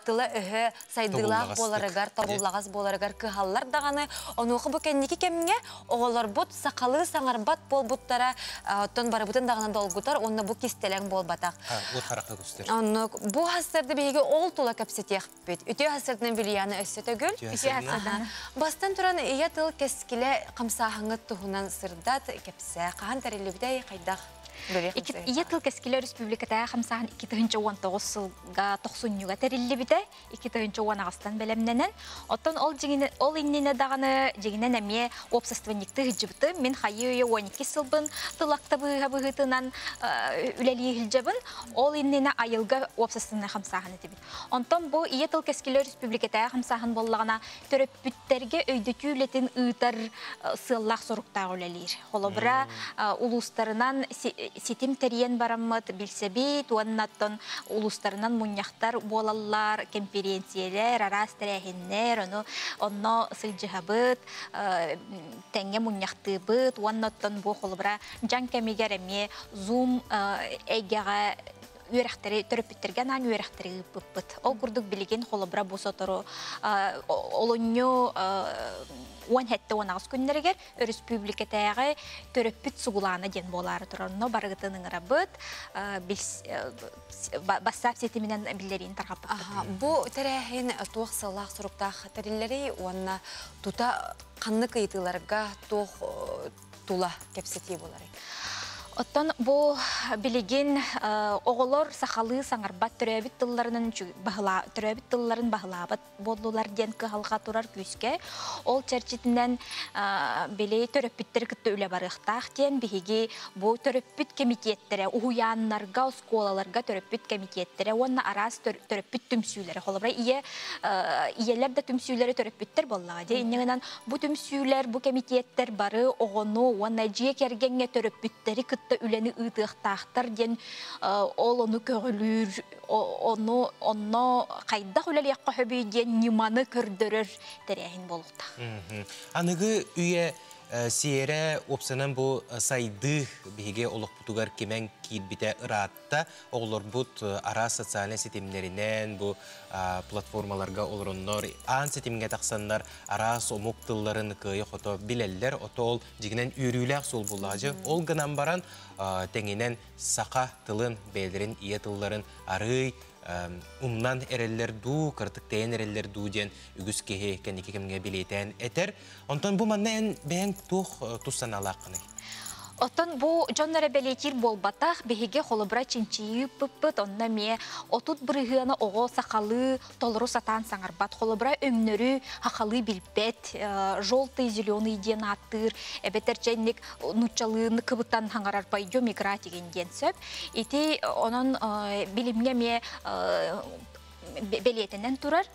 тыла өһө сайдылаак боларыгар табуллагас боларыгар кыхаллар даганы онуоху бу кенники кемге оголор бут сакалы саңарбат болбуттара оттон барыбытын дагана долгутар онна бу кистелең болбатак. Вот харакка күстер. Онно бу хастарды биге ол тула кепсетехпит. Үтө хастардын билияны өссөтөгүл. Үтө хастардан. Бастан туран ия тыл кескиле камсахыңы тухунан сырдат кепсе каан тарилибдей кайдах. Ия тыл кескиле республиката хамсахан 2019 сылга 90-га териллибите 2010 агастан белемненен оттон ол иннине даганы жигинен эме общественникти хижибыты мен хайы 12 сылбын тылактабы быгытынан үлели хилжабын ол иннине айылга общественный хамсахан этибит. Онтон бу ия тыл кескиле республиката хамсахан боллагана төрөппүттерге өйдөтүүлетин ыытар сыллах соруктагы үлелир. Холобра улустарынан ситим терен бараммат билсеби туаннаттон улустарынан муньяхтар болаллар конференциялер арас терехиннер онно сылжыхабыт теңге муньяхтыбыт туаннаттон бу холбра жан кемигереме зум эгега үйрәхтәре төрөпүттерген ан үйрәхтәре быппыт. Ол курдук билеген холобра босотору олоньо он хәтте онагыз күннәргә республикатагы төрөпүт сугуланы ден болары турында барыгытының рабыт бассап сетименен биллерин тарап. Бу терәһин тух салах суруктах терилләре онна тута канны кыйтыларга тух тула кепсети болары. Оттон бу билеген оголор сахалы саңарбат төрөбүт тылларынын төрөбүт тылларын баглабат болдулар ден кыhalга турар күскө ол чарчитинен биле төрөпүттер кытты үле барыктак ден биги бу төрөпүт комитеттере уяннарга школаларга төрөпүт комитеттере онна арас төрөпүт түмсүлөр холобра иелер да түмсүлөрү төрөпүттер боллага де иннегенен бу түмсүлөр бу комитеттер бары огону онна жие кергенге төрөпүттери үлени ытыктактар ден ол ону көгүлүр онно кайда үлелиякка хөбүй ден ниманы көрдөрөр терехин болукта. Аныгы үйе сиере опсанан бу сайды биге олық бутугар кемен кийбите ыраатта оғлор бут ара социальный сетимлеринен бу платформаларга олороннор аан сетимге тақсандар ара сомук тылларын кыйы хото билеллер отол жигинен үйрүләк сол булажы ол гынан баран теңинен сака тылын белерин ие тылларын арый умнан эреллер ду, кыртык тейен эреллер ду ден үгіз кеhe кенеке кемге билетен этер. Онтон бу манна бәң тух туссан алақыны. Оттон бу жоннары белетир болбатах беге холобра чинчи пыппыт онна ме отут бырыгына ого сакалы толру сатан саңарбат холобра өмнөрү хакалы билбет желтый зеленый ден аттыр эбетерченник нучалыны кыбыттан хаңарар пойдем играть деген ден сөп ити онон билимге ме белетенен турар.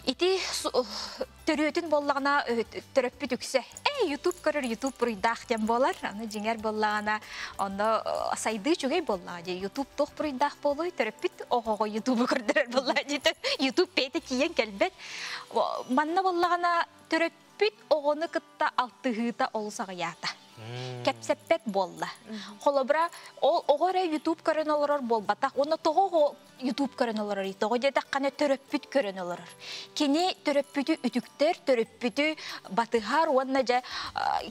Ити төрөтүн боллагана төрөппүт үксө. YouTube көрөр YouTube буйдах дем болар. Аны жиңер боллагана онда сайды чөгөй боллагы. YouTube тох буйдах болой төрөппүт ого YouTube көрдөрөр боллагы. YouTube пете киен келбет. Манна боллагана төрөппүт огону кытта алтыгыта олсага ята. Кепсеппет болла. Холобра ол огоре YouTube көрөн олорор болбатак. Оны того YouTube көрөн олорор. Того дедак кана төрөппүт көрөн олорор. Кини төрөппүтү үтүктер, төрөппүтү батыгар онна же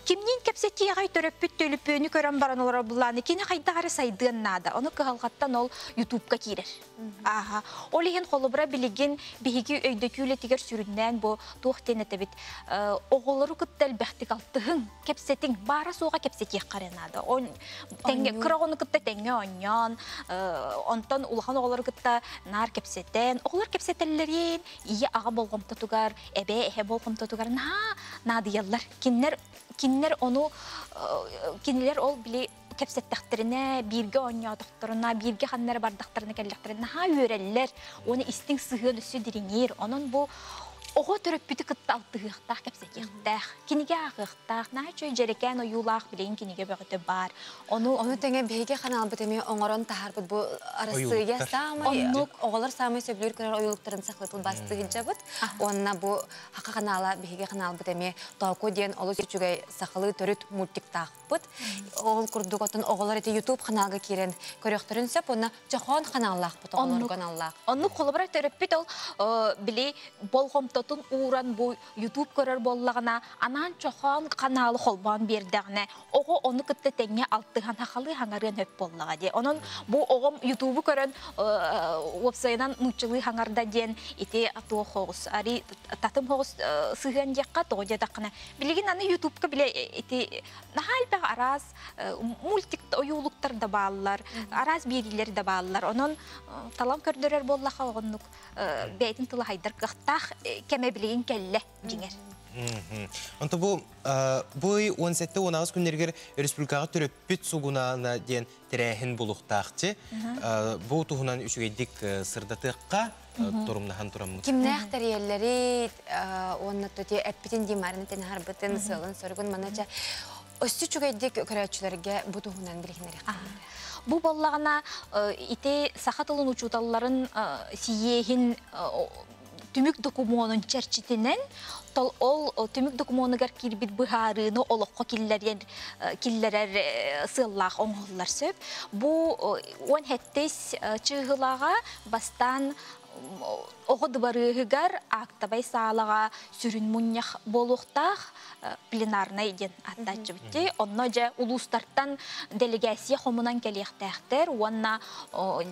кимнин кепсети ягай төрөппүт төлүпөнү көрөн баран олорор булланы. Кини кайдагары сайдын нада. Оны кыгалгаттан ол YouTube-ка кирер. Аха. Ол еген холобра билеген биги өйдөкүлө тигер сүрүннән бу тухтенетебит. Оголору кыттел бехтик алтыгын кепсетин бара суга кепсети каренада. Он тенге крагону кытта тенге оньон, онтон улхан оголор кытта нар кепсетен, оголор кепсетеллерин ие ага болгомто тугар, эбе болгомто тугар надыяллар. Киннер ону кинилер ол били кепсеттектерине, бирге оньотокторуна, бирге ханнары бардактарына келлектерине үйреллер. Оны истин сыгын өсү диринер. Онун бу Ого төрөппүтү кытталтыгыктах кепсекиктах, киниге агыктах, начой жерекен оюлах билен киниге бөгөтө бар. Onu теңе беге канал битеме оңорон тахарбыт бу арасыга самый оголор самый сөбүлөр көрөр оюлуктарын саклатыл бастыгынча бут. Онна бу хака канала беге канал битеме току ден олус үчүгөй сакалы төрүт мультик тахпыт. Ол курдук отун оголор эти YouTube каналга кирен көрөктөрүн сеп, онна жахон каналлах бут оголор каналлах. Онну колобра төрөппүт ол били болгомтотун уран бу YouTube көрөр боллагына анан чохон каналы холбан бердегне. Ого ону кытта теңе алтыган хакалы хаңарын хөп боллага де. Онун бу огом YouTube көрөн вебсайынан нучылы хаңарда ден ити атуу хогус ари татым хогус сыган жакка тоже такына. Билигин аны YouTube-ка биле ити нахалбе арас мультик оюлуктар да баалар, арас бирилер да баалар. Онун талам көрдөрөр боллага огоннук бейтин тылы хайдар кыктах кеме билигин келле жиңер. Онто бу 17-19 күннергер республикага төрөппүт сугунаана ден терехин булуктакчы. Бу туһунан үчүгедик сырдатыкка турумнахан тураммыт. Кимнах терелleri онна төте эппитин димарын тен харбытын сылын сөргүн манача өстү чүгедик көрөчүлөргө бу туһунан билгенер. Бу боллагана ите сахатылын учуталларын сиехин түмүк документын черчитинен тол ол түмүк документыгар кирбит быхарыны олокко киллерер сыллах оңоллар сөп. Бу 17 чыгылага бастан оғыды барығығар ақтабай сағалаға сүрін мұнях болуқтақ пленарна еден аттачы бітті. Онна жа улустарттан делегация хомунан келектәқтер, онна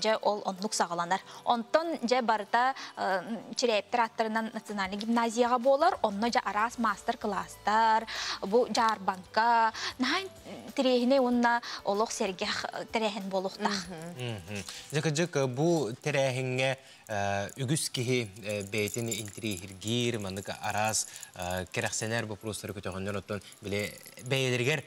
жа ол онлық сағаланар. Онтон жа барда чирейптер аттарынан национальный гимназияға болар, онна жа арас мастер-класстар, бұл жар банка, нағын тірехіне онна олық сергех тірехін болуқтақ. Жакы бұл тірехінге үгіс кихи бейтін интригир, маныка арас керексенер вопростары көтөғаннан оттон биле бәйелергер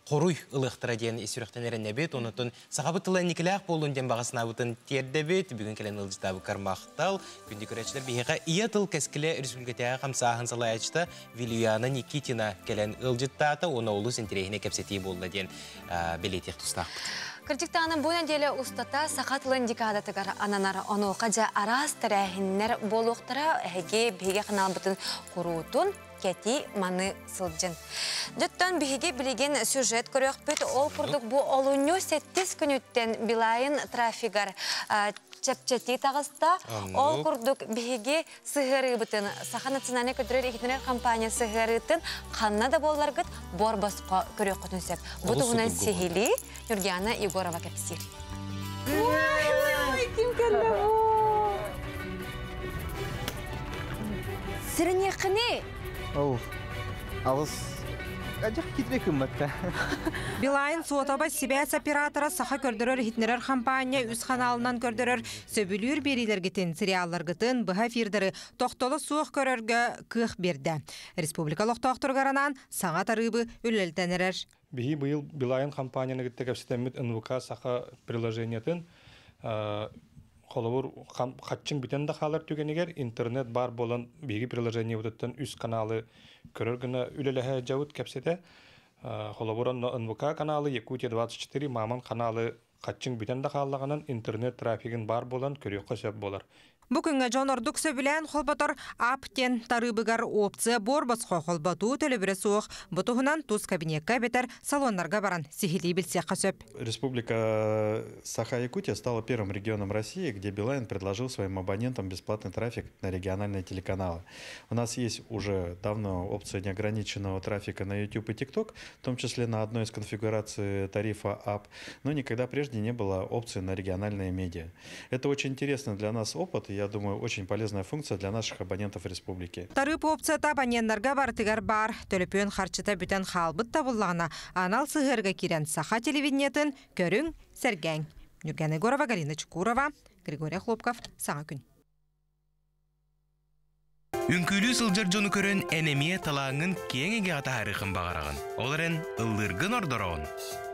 қоруй ылықтыра ден есүректен әріне бет, онытын сағабытылы никіләқ болуын ден бағасына бұтын терді бет, бүгін келен ылжытабы кармақтал, күнді көрәчілер бейеға ия тыл кәскілі республикатяға қамсағын салай ачты Вильяна Никитина келен ылжыттаты, оны олыс интерегіне кәпсетей болды ден белетек тұстақ. Кырдиктаны бу неделе устата сакатлын дикадатыгар ананар ону кажа арас тәрәһиннәр болуктара әге беге канал бутын курутун кети маны сылжын. Жөттөн беге билеген сюжет көрөк бит ол курдук бу олуню 7 күнүттен билайын трафигар чепчети тагыста ол курдук беге сыгыры бутын Саха национальный көтөрөр экитнер компания сыгырытын каннада болларгыт борбоско көрөк көтүнсеп. Бу тугунан сехили Юргиана Егорова кепсир. Сирне кыне? Оу. Алыс ажак китре кымматта. Билайын суотаба Сибэс оператора Саха көрдөрөр хитнерер компания үз каналынан көрдөрөр сөбүлүр берилергитин сериалларгытын быха фирдары токтолу суох көрөргө кых берди. Республикалык тохторгаранан саңа тарыбы үлелтенерер. Бихи быйыл Билайын компанияны гитте кепсетеммит НВК Саха приложениятын холовур хатчын битен да халар түгенегер интернет бар болан биги приложение өтөттөн үз каналы көрөргүнө үлелехе жабыт кепсете холовур НВК каналы Якутия 24 маман каналы хатчын битен да халаганын интернет трафигин бар болан көрөккө сөп болар. Бүгүнгө жонордук сөбүлән холботор аптен тарыбыгар опция борбоско холботу төлөбүрө суох бутугунан туз кабинетка бетер салоннарга баран сихили билсе касөп. Республика Саха-Якутия стала первым регионом России, где Билайн предложил своим абонентам бесплатный трафик на региональные телеканалы. У нас есть уже давно опция неограниченного трафика на YouTube и TikTok, в том числе на одной из конфигураций тарифа App, но никогда прежде не было опции на региональные медиа. Это очень интересный для нас опыт, я думаю, очень полезная функция для наших абонентов республики. Тарып опцията абоненттарга бартыгар бар, төлөпөн харчыта бүтен халбыт табыллагына анал сыгырга кирен Саха телевидениетін көрүң сәргәң. Нурган Егорова, Галина Чукурова, Григорий Хлопков, Саңа күн. Үнкүлүү сылжыр жону көрөн энемие талаңын кеңеге ата харыхын багарагын. Оларын ылдыргын ордорогун.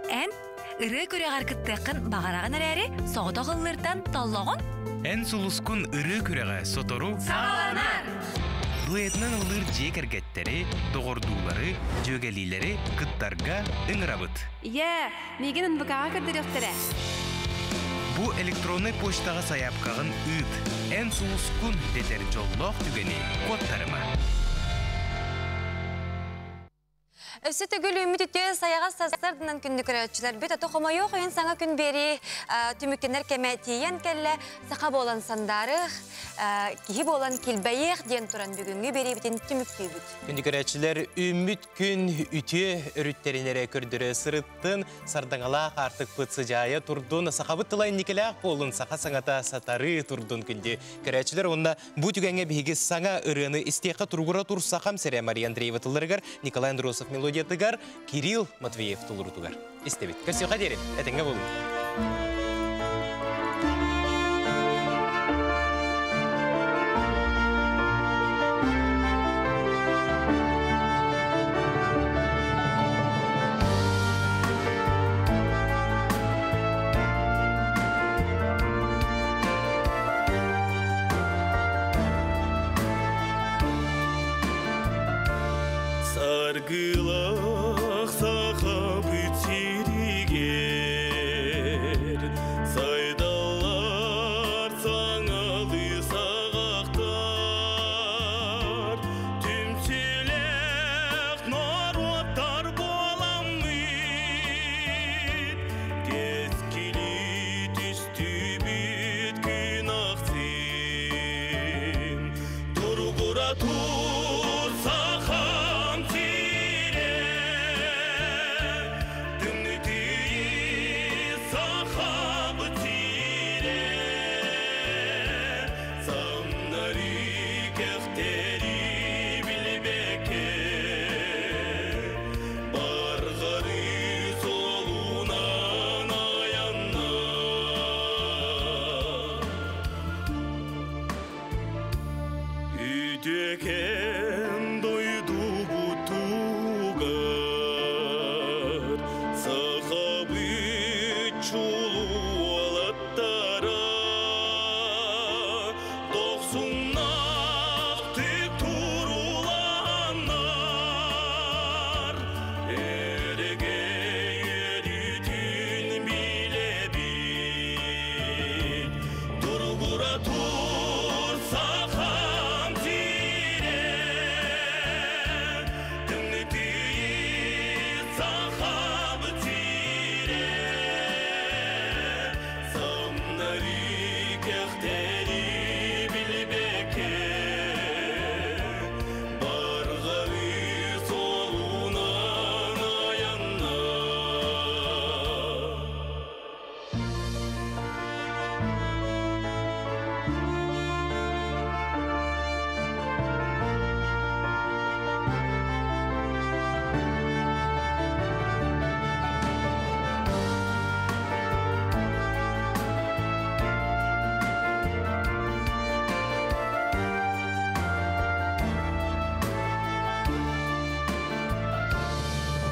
Эн ыры көрөгөр кыттыкын багарагын әрәре соғда кыллырдан таллогун. Эн сулускун ыры көрөгө сотору сагаланар. Быетнан ылыр жек эргеттери, доғордуулары, жөгелилери кыттарга ыңырабыт. Меген НВК-га кірдіріқтірі. Бу электронный почтаға саяпкағын үт, ән суускун детер жоллоқ түгені кодтарыма. Өсі түгіл үміт үтте саяға састардынан күнді көрәтшілер бет аты қома йоқ ойын саңа күн бері түміктенер кәмә тейен кәлі сақа болан сандарық, кейі болан келбәйек ден тұран бүгінгі бері бітен түмікті бүт. Күнді көрәтшілер үміт күн үте үріттерінері көрдірі сырыттын сардаңалақ артық бұтсы жайы тұрдын сақабыт тылайын некеләқ болын сақа саңата сатары тұрдын күнді көрәтшілер онда бұ түгәңе бігі саңа ұрыны істеқі тұрғыра тұр сақам сәрі Мария Андреева тылырығар, Николай Андросов Мелодиятыгар, Кирилл Матвеев тулурутугар. Истебит. Көсіға дерін, әтіңе болын. Sargılaq sağa bütiriger, saydalar sanalı sağaqtar, tümçülek narottar bolamıyt, keskili düştü bit gün aksın, turgura tursa Üdüken doydu bu tugar, sahabı çulu alattara, doksunnak tık turulanlar, erge yürüdün bile bil, turgura tursa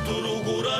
Turgura